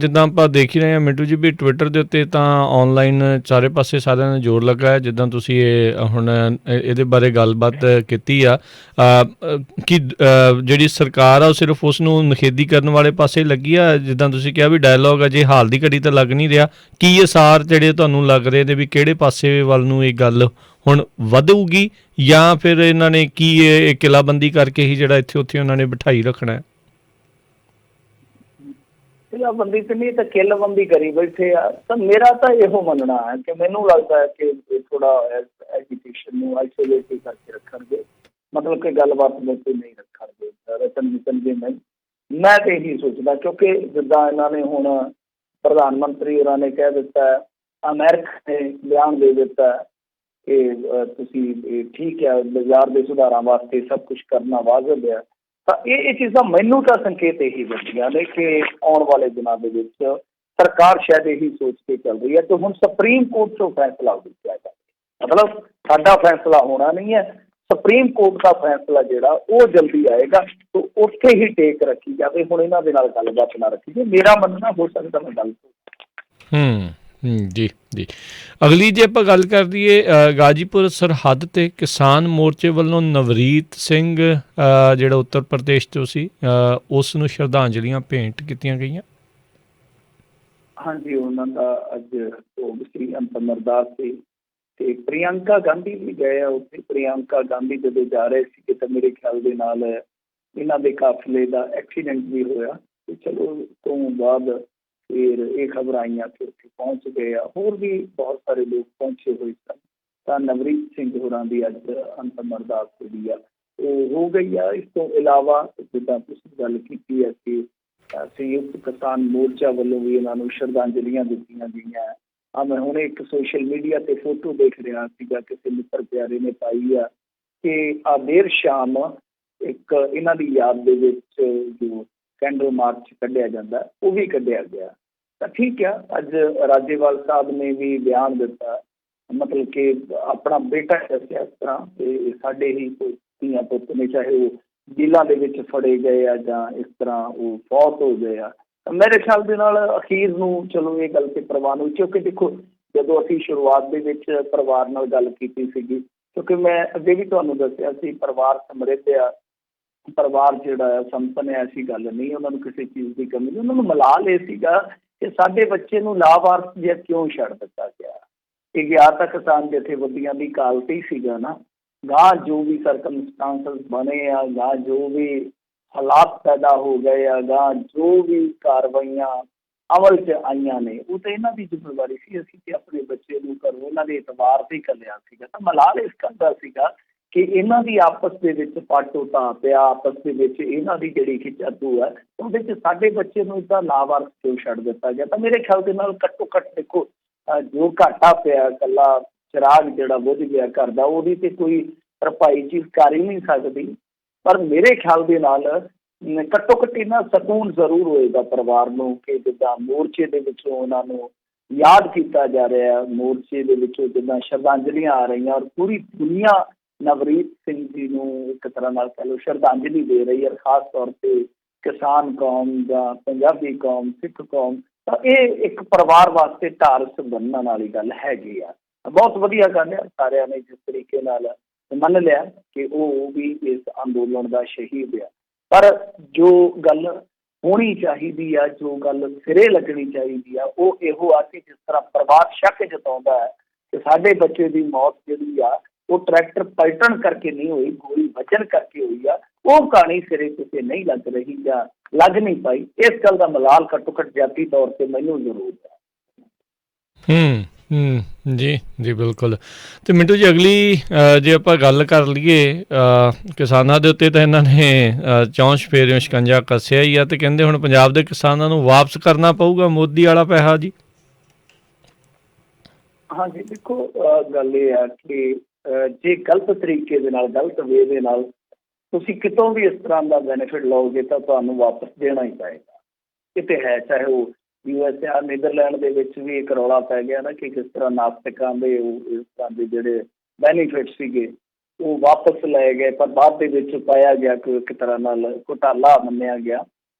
ਜਿੱਦਾਂ ਆਪਾਂ ਦੇਖ ਹੀ ਰਹੇ ਹਾਂ ਮਿੰਟੂ ਜੀ ਵੀ ਟਵਿੱਟਰ ਦੇ ਉੱਤੇ ਤਾਂ ਔਨਲਾਈਨ ਚਾਰੇ ਪਾਸੇ ਸਾਰਿਆਂ ਨੇ ਜ਼ੋਰ ਲੱਗਾ ਹੈ, ਜਿੱਦਾਂ ਤੁਸੀਂ ਇਹ ਹੁਣ ਇਹਦੇ ਬਾਰੇ ਗੱਲਬਾਤ ਕੀਤੀ ਆ ਕਿ ਜਿਹੜੀ ਸਰਕਾਰ ਆ ਉਹ ਸਿਰਫ ਉਸ ਨੂੰ ਨਿਖੇਧੀ ਕਰਨ ਵਾਲੇ ਪਾਸੇ ਲੱਗੀ ਆ। ਜਿੱਦਾਂ ਤੁਸੀਂ ਕਿਹਾ ਵੀ ਡਾਇਲੋਗ ਅਜੇ ਹਾਲ ਦੀ ਘੜੀ ਤਾਂ ਲੱਗ ਨਹੀਂ ਰਿਹਾ, ਕੀ ਅਸਾਰ ਜਿਹੜੇ ਤੁਹਾਨੂੰ ਲੱਗ ਰਹੇ ਨੇ ਵੀ ਕਿਹੜੇ ਪਾਸੇ ਵੱਲ ਨੂੰ ਇਹ ਗੱਲ ਹੁਣ ਵਧੂਗੀ ਜਾਂ ਫਿਰ ਇਹਨਾਂ ਨੇ ਕੀ ਇਹ ਕਿਲਾਬੰਦੀ ਕਰਕੇ ਹੀ ਜਿਹੜਾ ਇੱਥੇ ਉੱਥੇ ਉਹਨਾਂ ਨੇ ਬਿਠਾਈ ਰੱਖਣਾ ਹੈ? ਕਿਲਾਬੰਦੀ ਤੇ ਨਹੀਂ ਤਾਂ ਕਿੱਲਬੰਦੀ ਕਰੀ ਬੈਠੇ ਆ। ਤਾਂ ਮੇਰਾ ਤਾਂ ਇਹੋ ਮੰਨਣਾ ਹੈ ਕਿ ਮੈਨੂੰ ਲੱਗਦਾ ਹੈ ਕਿ ਇਹ ਥੋੜਾ ਐਜੂਕੇਸ਼ਨ ਨੂੰ ਆਈਸੋਲੇਟ ਕਰਕੇ ਰੱਖਣਗੇ, ਮਤਲਬ ਕਿ ਗੱਲਬਾਤ ਦੇ ਉੱਤੇ ਨਹੀਂ ਰੱਖਣਗੇ, ਰਚਨ ਜੇ ਨਹੀਂ। ਮੈਂ ਤਾਂ ਇਹੀ ਸੋਚਦਾ ਕਿਉਂਕਿ ਜਿੱਦਾਂ ਇਹਨਾਂ ਨੇ ਹੁਣ ਪ੍ਰਧਾਨ ਮੰਤਰੀ ਹੋਰਾਂ ਨੇ ਕਹਿ ਦਿੱਤਾ, ਅਮਰੀਕਾ ਨੇ ਬਿਆਨ ਦੇ ਦਿੱਤਾ ਕਿ ਤੁਸੀਂ ਠੀਕ ਹੈ ਬਾਜ਼ਾਰ ਦੇ ਸੁਧਾਰਾਂ ਵਾਸਤੇ ਸਭ ਕੁਛ ਕਰਨਾ ਵਾਜਬ ਹੈ। ਤਾਂ ਇਹ ਚੀਜ਼ਾਂ ਮੈਨੂੰ ਤਾਂ ਸੰਕੇਤ ਇਹੀ ਦਿੰਦੀਆਂ ਨੇ ਕਿ ਆਉਣ ਵਾਲੇ ਦਿਨਾਂ ਦੇ ਵਿੱਚ ਸਰਕਾਰ ਸ਼ਾਇਦ ਇਹੀ ਸੋਚ ਕੇ ਚੱਲ ਰਹੀ ਹੈ ਕਿ ਹੁਣ ਸੁਪਰੀਮ ਕੋਰਟ ਤੋਂ ਫੈਸਲਾ ਦਿੱਤਾ ਜਾਵੇ। ਮਤਲਬ ਸਾਡਾ ਫੈਸਲਾ ਹੋਣਾ ਨਹੀਂ ਹੈ, ਸੁਪਰੀਮ ਕੋਰਟ ਦਾ ਫੈਸਲਾ ਜਿਹੜਾ ਉਹ ਜਲਦੀ ਆਏਗਾ ਤਾਂ ਉੱਥੇ ਹੀ ਟੇਕ ਰੱਖੀ ਜਾਵੇ। ਹੁਣ ਇਹਨਾਂ ਦੇ ਨਾਲ ਗੱਲਬਾਤ ਨਾ ਰੱਖੀ ਜਾਵੇ, ਮੇਰਾ ਮੰਨਣਾ। ਹੋ ਸਕਦਾ ਮੈਂ ਗੱਲ ਜੀ ਜੀ। ਅਗਲੀ ਜੇ ਆਪਾਂ ਗੱਲ ਕਰ ਦਈਏ ਗਾਜੀਪੁਰ ਸਰਹੱਦ 'ਤੇ ਕਿਸਾਨ ਮੋਰਚੇ ਵੱਲੋਂ ਨਵਰੀਤ ਸਿੰਘ ਜਿਹੜਾ ਉੱਤਰ ਪ੍ਰਦੇਸ਼ ਤੋਂ ਸੀ ਉਸ ਨੂੰ ਸ਼ਰਧਾਂਜਲੀਆਂ ਭੇਂਟ ਕੀਤੀਆਂ ਗਈਆਂ। ਹਾਂਜੀ, ਉਹਨਾਂ ਦਾ ਅੱਜ ਭੋਗ ਸੀ, ਅੰਤਮ ਅਰਦਾਸ ਸੀ ਤੇ ਪ੍ਰਿਯੰਕਾ ਗਾਂਧੀ ਵੀ ਗਏ ਆ ਉੱਥੇ। ਪ੍ਰਿਯੰਕਾ ਗਾਂਧੀ ਜਦੋਂ ਜਾ ਰਹੇ ਸੀ ਤਾਂ ਮੇਰੇ ਖਿਆਲ ਦੇ ਨਾਲ ਇਹਨਾਂ ਦੇ ਕਾਫਲੇ ਦਾ ਐਕਸੀਡੈਂਟ ਵੀ ਹੋਇਆ ਤੇ ਚਲੋ ਤੋਂ ਬਾਅਦ ਫਿਰ ਇਹ ਖਬਰ ਆਈਆਂ ਕਿ ਉੱਥੇ ਪਹੁੰਚ ਗਏ ਆ, ਹੋਰ ਵੀ ਬਹੁਤ ਸਾਰੇ ਲੋਕ ਪਹੁੰਚੇ ਹੋਏ ਸਨ। ਤਾਂ ਨਵਰੀਤ ਸਿੰਘ ਹੋਰਾਂ ਦੀ ਅੱਜ ਅੰਤਮ ਅਰਦਾਸ ਜਿਹੜੀ ਆ ਉਹ ਹੋ ਗਈ ਆ। ਇਸ ਤੋਂ ਇਲਾਵਾ ਜਿੱਦਾਂ ਤੁਸੀਂ ਗੱਲ ਕੀਤੀ ਹੈ ਕਿ ਸੰਯੁਕਤ ਕਿਸਾਨ ਮੋਰਚਾ ਵੱਲੋਂ ਵੀ ਇਹਨਾਂ ਨੂੰ ਸ਼ਰਧਾਂਜਲੀਆਂ ਦਿੱਤੀਆਂ ਗਈਆਂ। ਮੈਂ ਹੁਣ ਇੱਕ ਸੋਸ਼ਲ ਮੀਡੀਆ ਤੇ ਫੋਟੋ ਦੇਖ ਰਿਹਾ ਸੀਗਾ, ਕਿਸੇ ਮਿੱਤਰ ਪਿਆਰੇ ਨੇ ਪਾਈ ਆ ਕਿ ਦੇਰ ਸ਼ਾਮ ਇੱਕ ਇਹਨਾਂ ਦੀ ਯਾਦ ਦੇ ਵਿੱਚ ਜੋ ਕੈਂਡਲ ਮਾਰਚ ਕੱਢਿਆ ਜਾਂਦਾ ਉਹ ਵੀ ਕੱਢਿਆ ਗਿਆ। ਤਾਂ ਠੀਕ ਆ, ਅੱਜ ਰਾਜੇਵਾਲ ਸਾਹਿਬ ਨੇ ਵੀ ਬਿਆਨ ਦਿੱਤਾ, ਮਤਲਬ ਕਿ ਆਪਣਾ ਬੇਟਾ ਦੱਸਿਆ ਇਸ ਤਰ੍ਹਾਂ ਤੇ ਸਾਡੇ ਹੀ ਕੋਈ ਧੀਆਂ ਪੁੱਤ ਨੇ, ਚਾਹੇ ਉਹ ਜੇਲ੍ਹਾਂ ਦੇ ਵਿੱਚ ਫੜੇ ਗਏ ਆ ਜਾਂ ਇਸ ਤਰ੍ਹਾਂ ਉਹ ਫੌਤ ਹੋ ਗਏ ਆ। ਮੇਰੇ ਖਿਆਲ ਦੇ ਨਾਲ ਅਖੀਰ ਨੂੰ ਚਲੋ ਇਹ ਗੱਲ ਤੇ ਪਰਿਵਾਰ ਨੂੰ, ਕਿਉਂਕਿ ਦੇਖੋ ਜਦੋਂ ਅਸੀਂ ਸ਼ੁਰੂਆਤ ਦੇ ਵਿੱਚ ਪਰਿਵਾਰ ਨਾਲ ਗੱਲ ਕੀਤੀ ਸੀਗੀ, ਕਿਉਂਕਿ ਮੈਂ ਅੱਗੇ ਵੀ ਤੁਹਾਨੂੰ ਦੱਸਿਆ ਸੀ ਪਰਿਵਾਰ ਸਮਰਿੱਧ ਆ, ਪਰਿਵਾਰ ਜਿਹੜਾ ਆ ਸੰਪੰਨ ਹੈ, ਐਸੀ ਗੱਲ ਨਹੀਂ, ਉਹਨਾਂ ਨੂੰ ਕਿਸੇ ਚੀਜ਼ ਦੀ ਕਮੀ ਨਹੀਂ। ਉਹਨਾਂ ਨੂੰ ਮਲਾਲ ਇਹ ਸੀਗਾ ਕਿ ਸਾਡੇ ਬੱਚੇ ਨੂੰ ਲਾਵਾਰਸ ਜਿਹਾ ਕਿਉਂ ਛੱਡ ਦਿੱਤਾ ਗਿਆ। ਇਹ ਗਿਆ ਤਾਂ ਕਿਸਾਨ ਜਥੇਬੰਦੀਆਂ ਦੀ ਕਾਲ ਤੇ ਹੀ ਸੀਗਾ ਨਾ। ਗਾਂ ਜੋ ਵੀ ਸਰਕਮਸਟਾਂਸਸ ਬਣੇ ਆ, ਗਾਂ ਜੋ ਵੀ ਹਾਲਾਤ ਪੈਦਾ ਹੋ ਗਏ ਆ, ਗਾਂ ਜੋ ਵੀ ਕਾਰਵਾਈਆਂ ਅਮਲ 'ਚ ਆਈਆਂ ਨੇ, ਉਹ ਤਾਂ ਇਹਨਾਂ ਦੀ ਜ਼ਿੰਮੇਵਾਰੀ ਸੀ। ਅਸੀਂ ਤੇ ਆਪਣੇ ਬੱਚੇ ਨੂੰ ਘਰੋਂ ਇਹਨਾਂ ਦੇ ਇਤਬਾਰ ਤੇ ਕੱਲਿਆ ਸੀਗਾ। ਤਾਂ ਮਲਾਲ ਇਸ ਗੱਲ ਦਾ ਸੀਗਾ ਕਿ ਇਹਨਾਂ ਦੀ ਆਪਸ ਦੇ ਵਿੱਚ ਪਾਟੋ-ਧਾ ਪਿਆ, ਆਪਸ ਦੇ ਵਿੱਚ ਇਹਨਾਂ ਦੀ ਜਿਹੜੀ ਖਿੱਚਾਤੂ ਹੈ, ਉਹਦੇ 'ਚ ਸਾਡੇ ਬੱਚੇ ਨੂੰ ਇੱਦਾਂ ਲਾਵਾਰਸ ਕਿਉਂ ਛੱਡ ਦਿੱਤਾ ਗਿਆ। ਤਾਂ ਮੇਰੇ ਖਿਆਲ ਦੇ ਨਾਲ ਘੱਟੋ ਘੱਟ ਦੇਖੋ ਜੋ ਘਾਟਾ ਪਿਆ, ਇਕੱਲਾ ਚਿਰਾਗ ਜਿਹੜਾ ਬੁਝ ਗਿਆ ਘਰ ਦਾ, ਉਹਦੀ ਤੇ ਕੋਈ ਭਰਪਾਈ ਚੀਜ਼ ਕਰ ਹੀ ਨਹੀਂ ਸਕਦੀ। ਪਰ ਮੇਰੇ ਖਿਆਲ ਦੇ ਨਾਲ ਘੱਟੋ ਘੱਟ ਇੰਨਾ ਸਕੂਨ ਜ਼ਰੂਰ ਹੋਏਗਾ ਪਰਿਵਾਰ ਨੂੰ ਕਿ ਜਿੱਦਾਂ ਮੋਰਚੇ ਦੇ ਵਿੱਚੋਂ ਉਹਨਾਂ ਨੂੰ ਯਾਦ ਕੀਤਾ ਜਾ ਰਿਹਾ, ਮੋਰਚੇ ਦੇ ਵਿੱਚੋਂ ਜਿੱਦਾਂ ਸ਼ਰਧਾਂਜਲੀਆਂ ਆ ਰਹੀਆਂ, ਔਰ ਪੂਰੀ ਦੁਨੀਆ ਨਵਰੀਤ ਸਿੰਘ ਜੀ ਨੂੰ ਇੱਕ ਤਰ੍ਹਾਂ ਨਾਲ ਕਹਿ ਲਓ ਸ਼ਰਧਾਂਜਲੀ ਦੇ ਰਹੀ ਹੈ, ਖਾਸ ਤੌਰ 'ਤੇ ਕਿਸਾਨ ਕੌਮ ਜਾਂ ਪੰਜਾਬੀ ਕੌਮ, ਸਿੱਖ ਕੌਮ। ਤਾਂ ਇਹ ਇੱਕ ਪਰਿਵਾਰ ਵਾਸਤੇ ਢਾਰਸ ਬਣਨ ਵਾਲੀ ਗੱਲ ਹੈਗੀ ਆ। ਬਹੁਤ ਵਧੀਆ ਗੱਲ ਆ, ਸਾਰਿਆਂ ਨੇ ਜਿਸ ਤਰੀਕੇ ਨਾਲ ਮੰਨ ਲਿਆ ਕਿ ਉਹ ਵੀ ਇਸ ਅੰਦੋਲਨ ਦਾ ਸ਼ਹੀਦ ਆ। ਪਰ ਜੋ ਗੱਲ ਹੋਣੀ ਚਾਹੀਦੀ ਆ, ਜੋ ਗੱਲ ਸਿਰੇ ਲੱਗਣੀ ਚਾਹੀਦੀ ਆ, ਉਹ ਇਹੋ ਆ ਕਿ ਜਿਸ ਤਰ੍ਹਾਂ ਪਰਿਵਾਰ ਸ਼ੱਕ ਜਤਾਉਂਦਾ ਹੈ ਕਿ ਸਾਡੇ ਬੱਚੇ ਦੀ ਮੌਤ ਜਿਹੜੀ ਆ ਉਹ ਟਰੈਕਟਰ ਪਲਟਣ ਕਰਕੇ ਨਹੀਂ ਹੋਈ, ਗੋਲੀ ਵੱਜਣ ਕਰਕੇ ਹੋਈ ਆ, ਉਹ ਕਹਾਣੀ ਸਿਰੇ ਕਿਤੇ ਨਹੀਂ ਲੱਗ ਰਹੀ ਜਾਂ ਲੱਗ ਨਹੀਂ ਪਾਈ। ਇਸ ਗੱਲ ਦਾ ਮਲਾਲ ਘੱਟੋ ਘੱਟ ਜਾਤੀ ਤੌਰ 'ਤੇ ਮੈਨੂੰ ਜ਼ਰੂਰ ਹੈ। ਜੀ ਜੀ ਬਿਲਕੁਲ। ਅਤੇ ਮਿੰਟੂ ਜੀ ਅਗਲੀ ਜੇ ਆਪਾਂ ਗੱਲ ਕਰ ਲਈਏ ਕਿਸਾਨਾਂ ਦੇ ਉੱਤੇ, ਤਾਂ ਇਹਨਾਂ ਨੇ ਚੌਂਚ ਫੇਰਿਓਂ ਸ਼ਿਕੰਜਾ ਕੱਸਿਆ ਹੀ ਆ, ਅਤੇ ਕਹਿੰਦੇ ਹੁਣ ਪੰਜਾਬ ਦੇ ਕਿਸਾਨਾਂ ਨੂੰ ਵਾਪਸ ਕਰਨਾ ਪਊਗਾ ਮੋਦੀ ਵਾਲਾ ਪੈਸਾ ਜੀ। ਹਾਂਜੀ ਦੇਖੋ ਗੱਲ ਇਹ ਆ ਕਿ ਜੇ ਗਲਤ ਤਰੀਕੇ ਦੇ ਨਾਲ, ਗਲਤ ਵੇ ਦੇ ਨਾਲ ਤੁਸੀਂ ਕਿਤੋਂ ਵੀ ਇਸ ਤਰ੍ਹਾਂ ਦਾ ਬੈਨੀਫਿਟ ਲਓਗੇ ਤਾਂ ਤੁਹਾਨੂੰ ਵਾਪਸ ਦੇਣਾ ਹੀ ਪਏਗਾ। ਕਿਤੇ ਹੈ, ਚਾਹੇ ਉਹ USA, ਨੀਦਰਲੈਂਡ ਦੇ ਵਿੱਚ ਵੀ ਇੱਕ ਰੌਲਾ ਪੈ ਗਿਆ ਨਾ ਕਿ ਕਿਸ ਤਰ੍ਹਾਂ ਨਾਸਤਿਕਾਂ ਦੇ ਇਸ ਤਰ੍ਹਾਂ ਦੇ ਜਿਹੜੇ ਬੈਨੀਫਿਟ ਸੀਗੇ ਉਹ ਵਾਪਸ ਲਏ ਗਏ, ਪਰ ਬਾਅਦ ਦੇ ਵਿੱਚ ਪਾਇਆ ਗਿਆ ਕਿ ਇੱਕ ਤਰ੍ਹਾਂ ਨਾਲ ਘੁਟਾਲਾ ਮੰਨਿਆ ਗਿਆ,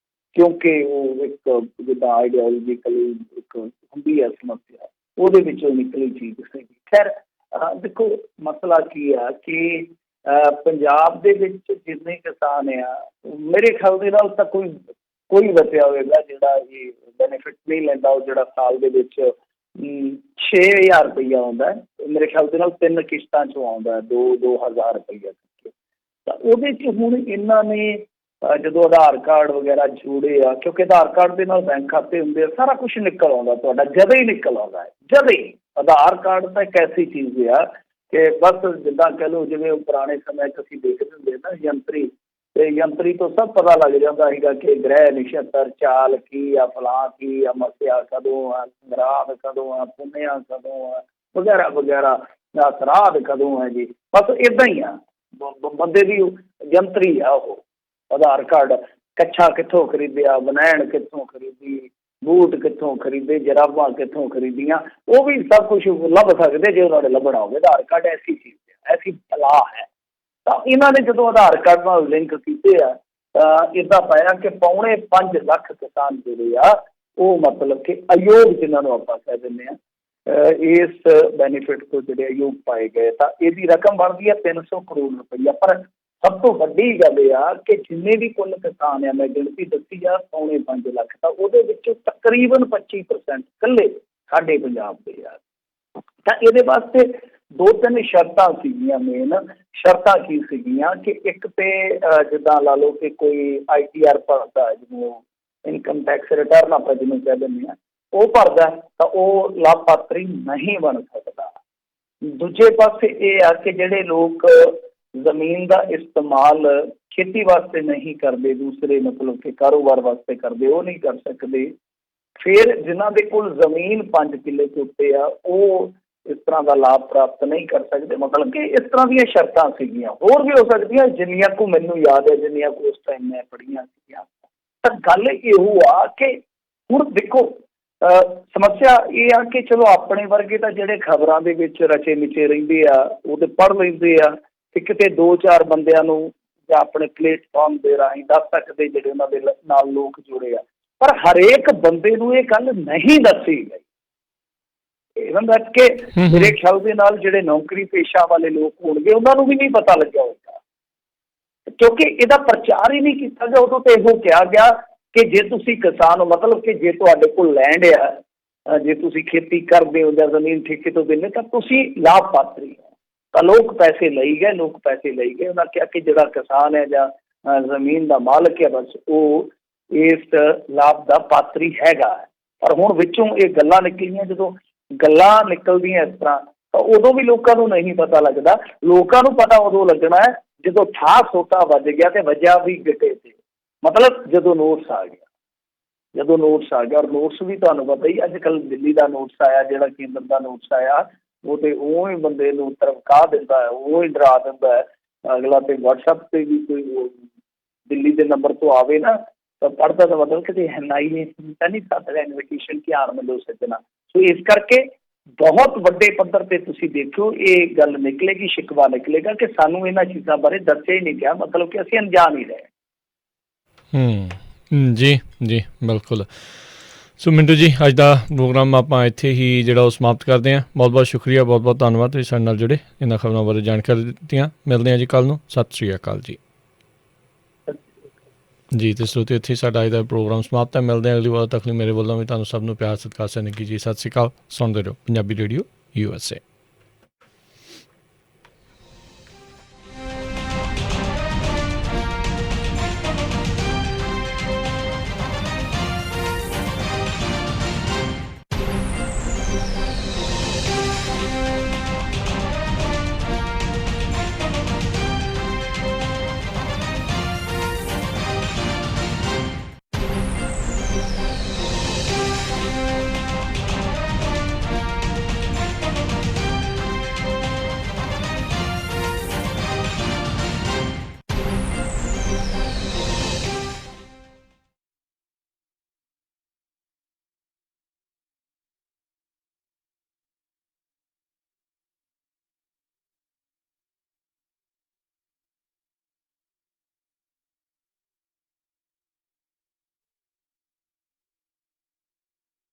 ਕਿਉਂਕਿ ਉਹ ਇੱਕ ਜਿੱਦਾਂ ਆਈਡੀਓਲੋਜੀਕਲੀ ਇੱਕ ਹੁੰਦੀ ਹੈ ਸਮੱਸਿਆ, ਉਹਦੇ ਵਿੱਚੋਂ ਨਿਕਲੀ ਚੀਜ਼ ਸੀਗੀ। ਖੈਰ ਦੇਖੋ ਮਸਲਾ ਕੀ ਆ ਕਿ ਪੰਜਾਬ ਦੇ ਵਿੱਚ ਜਿੰਨੇ ਕਿਸਾਨ ਆ, ਮੇਰੇ ਖਿਆਲ ਦੇ ਨਾਲ ਤਾਂ ਕੋਈ ਬਚਿਆ ਹੋਵੇਗਾ ਜਿਹੜਾ ਇਹ ਬੈਨੀਫਿਟ ਨਹੀਂ ਲੈਂਦਾ, ਉਹ ਜਿਹੜਾ ਸਾਲ ਦੇ ਵਿੱਚ 6,000 ਰੁਪਈਆ ਆਉਂਦਾ, ਮੇਰੇ ਖਿਆਲ ਦੇ ਨਾਲ 3 ਕਿਸ਼ਤਾਂ 'ਚੋਂ ਆਉਂਦਾ, 2,000 ਰੁਪਈਆ। ਤਾਂ ਉਹਦੇ 'ਚ ਹੁਣ ਇਹਨਾਂ ਨੇ ਜਦੋਂ ਆਧਾਰ ਕਾਰਡ ਵਗੈਰਾ ਜੋੜੇ ਆ, ਕਿਉਂਕਿ ਆਧਾਰ ਕਾਰਡ ਦੇ ਨਾਲ ਬੈਂਕ ਖਾਤੇ ਹੁੰਦੇ ਆ, ਸਾਰਾ ਕੁਛ ਨਿਕਲ ਆਉਂਦਾ ਤੁਹਾਡਾ, ਜਦੇ ਹੀ ਨਿਕਲ ਆਉਂਦਾ ਹੈ, ਜਦੇ ਹੀ। ਆਧਾਰ ਕਾਰਡ ਤਾਂ ਇੱਕ ਐਸੀ ਚੀਜ਼ ਆ ਕਿ ਬਸ ਜਿੱਦਾਂ ਕਹਿ ਲਓ ਜਿਵੇਂ ਉਹ ਪੁਰਾਣੇ ਸਮੇਂ 'ਚ ਅਸੀਂ ਦੇਖਦੇ ਹੁੰਦੇ ਨਾ ਯੰਤਰੀ, ਤੇ ਯੰਤਰੀ ਤੋਂ ਸਭ ਪਤਾ ਲੱਗ ਜਾਂਦਾ ਸੀਗਾ ਕਿ ਗ੍ਰਹਿ ਨਛੱਤਰ, ਚਾਲ ਕੀ ਆ, ਫਲਾਂ ਕੀ ਆ, ਮੱਸਿਆ ਕਦੋਂ ਆ, ਸੰਗਰਾਂਦ ਕਦੋਂ ਆ, ਪੁੰਨਿਆ ਕਦੋਂ ਆ, ਵਗੈਰਾ ਵਗੈਰਾ, ਸਰਾਧ ਕਦੋਂ ਹੈ ਜੀ। ਬਸ ਇੱਦਾਂ ਹੀ ਆ, ਬੰਦੇ ਦੀ ਯੰਤਰੀ ਆ ਉਹ। ਆਧਾਰ ਕਾਰਡ ਕੱਛਾ ਕਿੱਥੋਂ ਖਰੀਦਿਆ, ਬਨੈਣ ਕਿੱਥੋਂ ਖਰੀਦੀ, ਬੂਟ ਕਿੱਥੋਂ ਖਰੀਦੇ, ਜਰਾਬਾਂ ਕਿੱਥੋਂ ਖਰੀਦੀਆਂ, ਉਹ ਵੀ ਸਭ ਕੁਛ ਲੱਭ ਸਕਦੇ ਜੇ ਉਹਨਾਂ ਨੇ ਲੱਭਣਾ ਹੋਵੇ। ਆਧਾਰ ਕਾਰਡ ਐਸੀ ਚੀਜ਼ ਹੈ, ਐਸੀ ਫਲਾਹ ਹੈ। ਤਾਂ ਇਹਨਾਂ ਨੇ ਜਦੋਂ ਆਧਾਰ ਕਾਰਡ ਨਾਲ ਲਿੰਕ ਕੀਤੇ ਆ ਤਾਂ ਇੱਦਾਂ ਪਾਇਆ ਕਿ 5.25 ਲੱਖ ਕਿਸਾਨ ਜਿਹੜੇ ਆ ਉਹ ਮਤਲਬ ਕਿ ਅਯੋਗ, ਜਿਹਨਾਂ ਨੂੰ ਆਪਾਂ ਕਹਿ ਦਿੰਦੇ ਹਾਂ, ਇਸ ਬੈਨੀਫਿਟ ਤੋਂ ਜਿਹੜੇ ਅਯੋਗ ਪਾਏ ਗਏ। ਤਾਂ ਇਹਦੀ ਰਕਮ ਬਣਦੀ ਹੈ 300 ਕਰੋੜ ਰੁਪਈਆ। ਪਰ ਸਭ ਤੋਂ ਵੱਡੀ ਗੱਲ ਇਹ ਆ ਕਿ ਜਿੰਨੇ ਵੀ ਕੁੱਲ ਕਿਸਾਨ ਆ, ਮੈਂ ਗਿਣਤੀ ਦੱਸੀ ਆ 5.25 ਲੱਖ, ਤਾਂ ਉਹਦੇ ਵਿੱਚੋਂ ਤਕਰੀਬਨ 25% ਇਕੱਲੇ ਸਾਡੇ ਪੰਜਾਬ ਦੇ ਆ। ਤਾਂ ਇਹਦੇ ਵਾਸਤੇ 2-3 ਸ਼ਰਤਾਂ ਸੀਗੀਆਂ। ਮੇਨ ਸ਼ਰਤਾਂ ਕੀ ਸੀਗੀਆਂ ਕਿ ਇੱਕ ਤੇ ਜਿੱਦਾਂ ਲਾ ਲਓ ਕਿ ਕੋਈ ITR ਭਰਦਾ, ਜਿਹਨੂੰ ਇਨਕਮ ਟੈਕਸ ਰਿਟਰਨ ਆਪਾਂ ਜਿਹਨੂੰ ਕਹਿ ਦਿੰਦੇ ਹਾਂ, ਉਹ ਭਰਦਾ ਤਾਂ ਉਹ ਲਾਭਪਾਤਰੀ ਨਹੀਂ ਬਣ ਸਕਦਾ। ਦੂਜੇ ਪਾਸੇ ਇਹ ਆ ਕਿ ਜਿਹੜੇ ਲੋਕ ਜ਼ਮੀਨ ਦਾ ਇਸਤੇਮਾਲ ਖੇਤੀ ਵਾਸਤੇ ਨਹੀਂ ਕਰਦੇ, ਦੂਸਰੇ ਮਤਲਬ ਕਿ ਕਾਰੋਬਾਰ ਵਾਸਤੇ ਕਰਦੇ, ਉਹ ਨਹੀਂ ਕਰ ਸਕਦੇ। ਫਿਰ ਜਿਨ੍ਹਾਂ ਦੇ ਕੋਲ ਜ਼ਮੀਨ 5 ਕਿੱਲੇ ਤੋਂ ਉੱਤੇ ਆ, ਉਹ ਇਸ ਤਰ੍ਹਾਂ ਦਾ ਲਾਭ ਪ੍ਰਾਪਤ ਨਹੀਂ ਕਰ ਸਕਦੇ। ਮਤਲਬ ਕਿ ਇਸ ਤਰ੍ਹਾਂ ਦੀਆਂ ਸ਼ਰਤਾਂ ਸੀਗੀਆਂ, ਹੋਰ ਵੀ ਹੋ ਸਕਦੀਆਂ, ਜਿੰਨੀਆਂ ਕੁ ਮੈਨੂੰ ਯਾਦ ਹੈ, ਜਿੰਨੀਆਂ ਕੁ ਉਸ ਟਾਈਮ ਮੈਂ ਪੜ੍ਹੀਆਂ ਸੀਗੀਆਂ। ਤਾਂ ਗੱਲ ਇਹੋ ਆ ਕਿ ਹੁਣ ਦੇਖੋ ਸਮੱਸਿਆ ਇਹ ਆ ਕਿ ਚਲੋ ਆਪਣੇ ਵਰਗੇ ਤਾਂ ਜਿਹੜੇ ਖਬਰਾਂ ਦੇ ਵਿੱਚ ਰਚੇ ਮਿਚੇ ਰਹਿੰਦੇ ਆ, ਉਹ ਤੇ ਪੜ੍ਹ ਲੈਂਦੇ ਆ ਤੇ ਕਿਤੇ 2-4 ਬੰਦਿਆਂ ਨੂੰ ਜਾਂ ਆਪਣੇ ਪਲੇਟਫਾਰਮ ਦੇ ਰਾਹੀਂ ਦੱਸ ਸਕਦੇ ਜਿਹੜੇ ਉਹਨਾਂ ਦੇ ਨਾਲ ਲੋਕ ਜੁੜੇ ਆ, ਪਰ ਹਰੇਕ ਬੰਦੇ ਨੂੰ ਇਹ ਗੱਲ ਨਹੀਂ ਦੱਸੀ ਗਈ। ਇਵਨ ਦੈਟ ਕਿ ਮੇਰੇ ਖਿਆਲ ਦੇ ਨਾਲ ਜਿਹੜੇ ਨੌਕਰੀ ਪੇਸ਼ਾ ਵਾਲੇ ਲੋਕ ਹੋਣਗੇ ਉਹਨਾਂ ਨੂੰ ਵੀ ਨਹੀਂ ਪਤਾ ਲੱਗਿਆ ਹੋਵੇਗਾ, ਕਿਉਂਕਿ ਇਹਦਾ ਪ੍ਰਚਾਰ ਹੀ ਨਹੀਂ ਕੀਤਾ ਗਿਆ। ਉਦੋਂ ਤੇ ਇਹੋ ਕਿਹਾ ਗਿਆ ਕਿ ਜੇ ਤੁਸੀਂ ਕਿਸਾਨ ਹੋ, ਮਤਲਬ ਕਿ ਜੇ ਤੁਹਾਡੇ ਕੋਲ ਲੈਂਡ ਆ, ਜੇ ਤੁਸੀਂ ਖੇਤੀ ਕਰਦੇ ਹੋ ਜਾਂ ਜ਼ਮੀਨ ਠੇਕੇ ਤੋਂ ਦਿੰਦੇ ਤਾਂ ਤੁਸੀਂ ਲਾਭਪਾਤਰੀ ਹੋ। ਤਾਂ ਲੋਕ ਪੈਸੇ ਲਈ ਗਏ, ਲੋਕ ਪੈਸੇ ਲਈ ਗਏ। ਉਹਨਾਂ ਕਿਹਾ ਕਿ ਜਿਹੜਾ ਕਿਸਾਨ ਹੈ ਜਾਂ ਜ਼ਮੀਨ ਦਾ ਮਾਲਕ ਹੈ ਬਸ ਉਹ ਇਸ ਲਾਭ ਦਾ ਪਾਤਰੀ ਹੈਗਾ। ਪਰ ਹੁਣ ਵਿੱਚੋਂ ਇਹ ਗੱਲਾਂ ਨਿਕਲੀਆਂ, ਜਦੋਂ ਗੱਲਾਂ ਨਿਕਲਦੀਆਂ ਇਸ ਤਰ੍ਹਾਂ ਤਾਂ ਉਦੋਂ ਵੀ ਲੋਕਾਂ ਨੂੰ ਨਹੀਂ ਪਤਾ ਲੱਗਦਾ। ਲੋਕਾਂ ਨੂੰ ਪਤਾ ਉਦੋਂ ਲੱਗਣਾ ਹੈ ਜਦੋਂ ਠਾਹ ਸੋਟਾ ਵੱਜ ਗਿਆ ਤੇ ਵੱਜਿਆ ਵੀ ਗਿੱਟੇ ਤੇ, ਮਤਲਬ ਜਦੋਂ ਨੋਟਿਸ ਆ ਗਿਆ, ਜਦੋਂ ਨੋਟਿਸ ਆ ਗਿਆ। ਔਰ ਨੋਟਿਸ ਵੀ ਤੁਹਾਨੂੰ ਪਤਾ ਹੀ ਅੱਜ ਕੱਲ੍ਹ ਦਿੱਲੀ ਦਾ ਨੋਟਿਸ ਆਇਆ, ਜਿਹੜਾ ਕੇਂਦਰ ਦਾ ਨੋਟਿਸ ਆਇਆ, ਉਹ ਤੇ ਉਹ ਹੀ ਬੰਦੇ ਨੂੰ ਤਰਫਕਾ ਦਿੰਦਾ ਹੈ, ਉਹ ਹੀ ਡਰਾ ਦਿੰਦਾ ਹੈ। ਅਗਲਾ ਤੇ ਵਟਸਐਪ ਤੇ ਵੀ ਕੋਈ ਦਿੱਲੀ ਦੇ ਨੰਬਰ ਤੋਂ ਆਵੇ ਨਾ ਤਾਂ ਪੜ੍ਹਦਾ ਤਾਂ ਮਤਲਬ ਕਿਤੇ ਐਨਆਈ ਨੇ ਤਾਂ ਨਹੀਂ ਸਾਡਾ ਇਨਵੀਟੇਸ਼ਨ ਕਿ ਆਣ ਮਿਲੋ ਸੱਜਣਾ। ਸੋ ਇਸ ਕਰਕੇ ਬਹੁਤ ਵੱਡੇ ਪੱਧਰ ਤੇ ਤੁਸੀਂ ਦੇਖੋ ਇਹ ਗੱਲ ਨਿਕਲੇਗੀ, ਸ਼ਿਕਵਾ ਨਿਕਲੇਗਾ ਕਿ ਸਾਨੂੰ ਇਹਨਾਂ ਚੀਜ਼ਾਂ ਬਾਰੇ ਦੱਸਿਆ ਹੀ ਨਹੀਂ ਗਿਆ, ਮਤਲਬ ਕਿ ਅਸੀਂ ਅਣਜਾਣ ਹੀ ਰਹੇ। ਜੀ ਜੀ ਬਿਲਕੁਲ। ਸੋ ਮਿੰਟੂ ਜੀ, ਅੱਜ ਦਾ ਪ੍ਰੋਗਰਾਮ ਆਪਾਂ ਇੱਥੇ ਹੀ ਜਿਹੜਾ ਉਹ ਸਮਾਪਤ ਕਰਦੇ ਹਾਂ। ਬਹੁਤ ਬਹੁਤ ਸ਼ੁਕਰੀਆ, ਬਹੁਤ ਬਹੁਤ ਧੰਨਵਾਦ ਤੁਸੀਂ ਸਾਡੇ ਨਾਲ ਜੁੜੇ, ਇਹਨਾਂ ਖਬਰਾਂ ਬਾਰੇ ਜਾਣਕਾਰੀ ਦਿੱਤੀਆਂ। ਮਿਲਦੇ ਹਾਂ ਜੀ ਕੱਲ੍ਹ ਨੂੰ। ਸਤਿ ਸ਼੍ਰੀ ਅਕਾਲ ਜੀ। ਜੀ ਤੇ ਸਰੋਤੇ, ਇੱਥੇ ਸਾਡਾ ਅੱਜ ਦਾ ਪ੍ਰੋਗਰਾਮ ਸਮਾਪਤ ਹੈ। ਮਿਲਦੇ ਹਾਂ ਅਗਲੀ ਵਾਰ ਤੱਕ ਲਈ ਮੇਰੇ ਵੱਲੋਂ ਵੀ ਤੁਹਾਨੂੰ ਸਭ ਨੂੰ ਪਿਆਰ ਸਤਿਕਾਰ ਸਨਿੱਕੀ ਜੀ, ਸਤਿ ਸ਼੍ਰੀ ਅਕਾਲ। ਸੁਣਦੇ ਰਹੋ ਪੰਜਾਬੀ ਰੇਡੀਓ USA।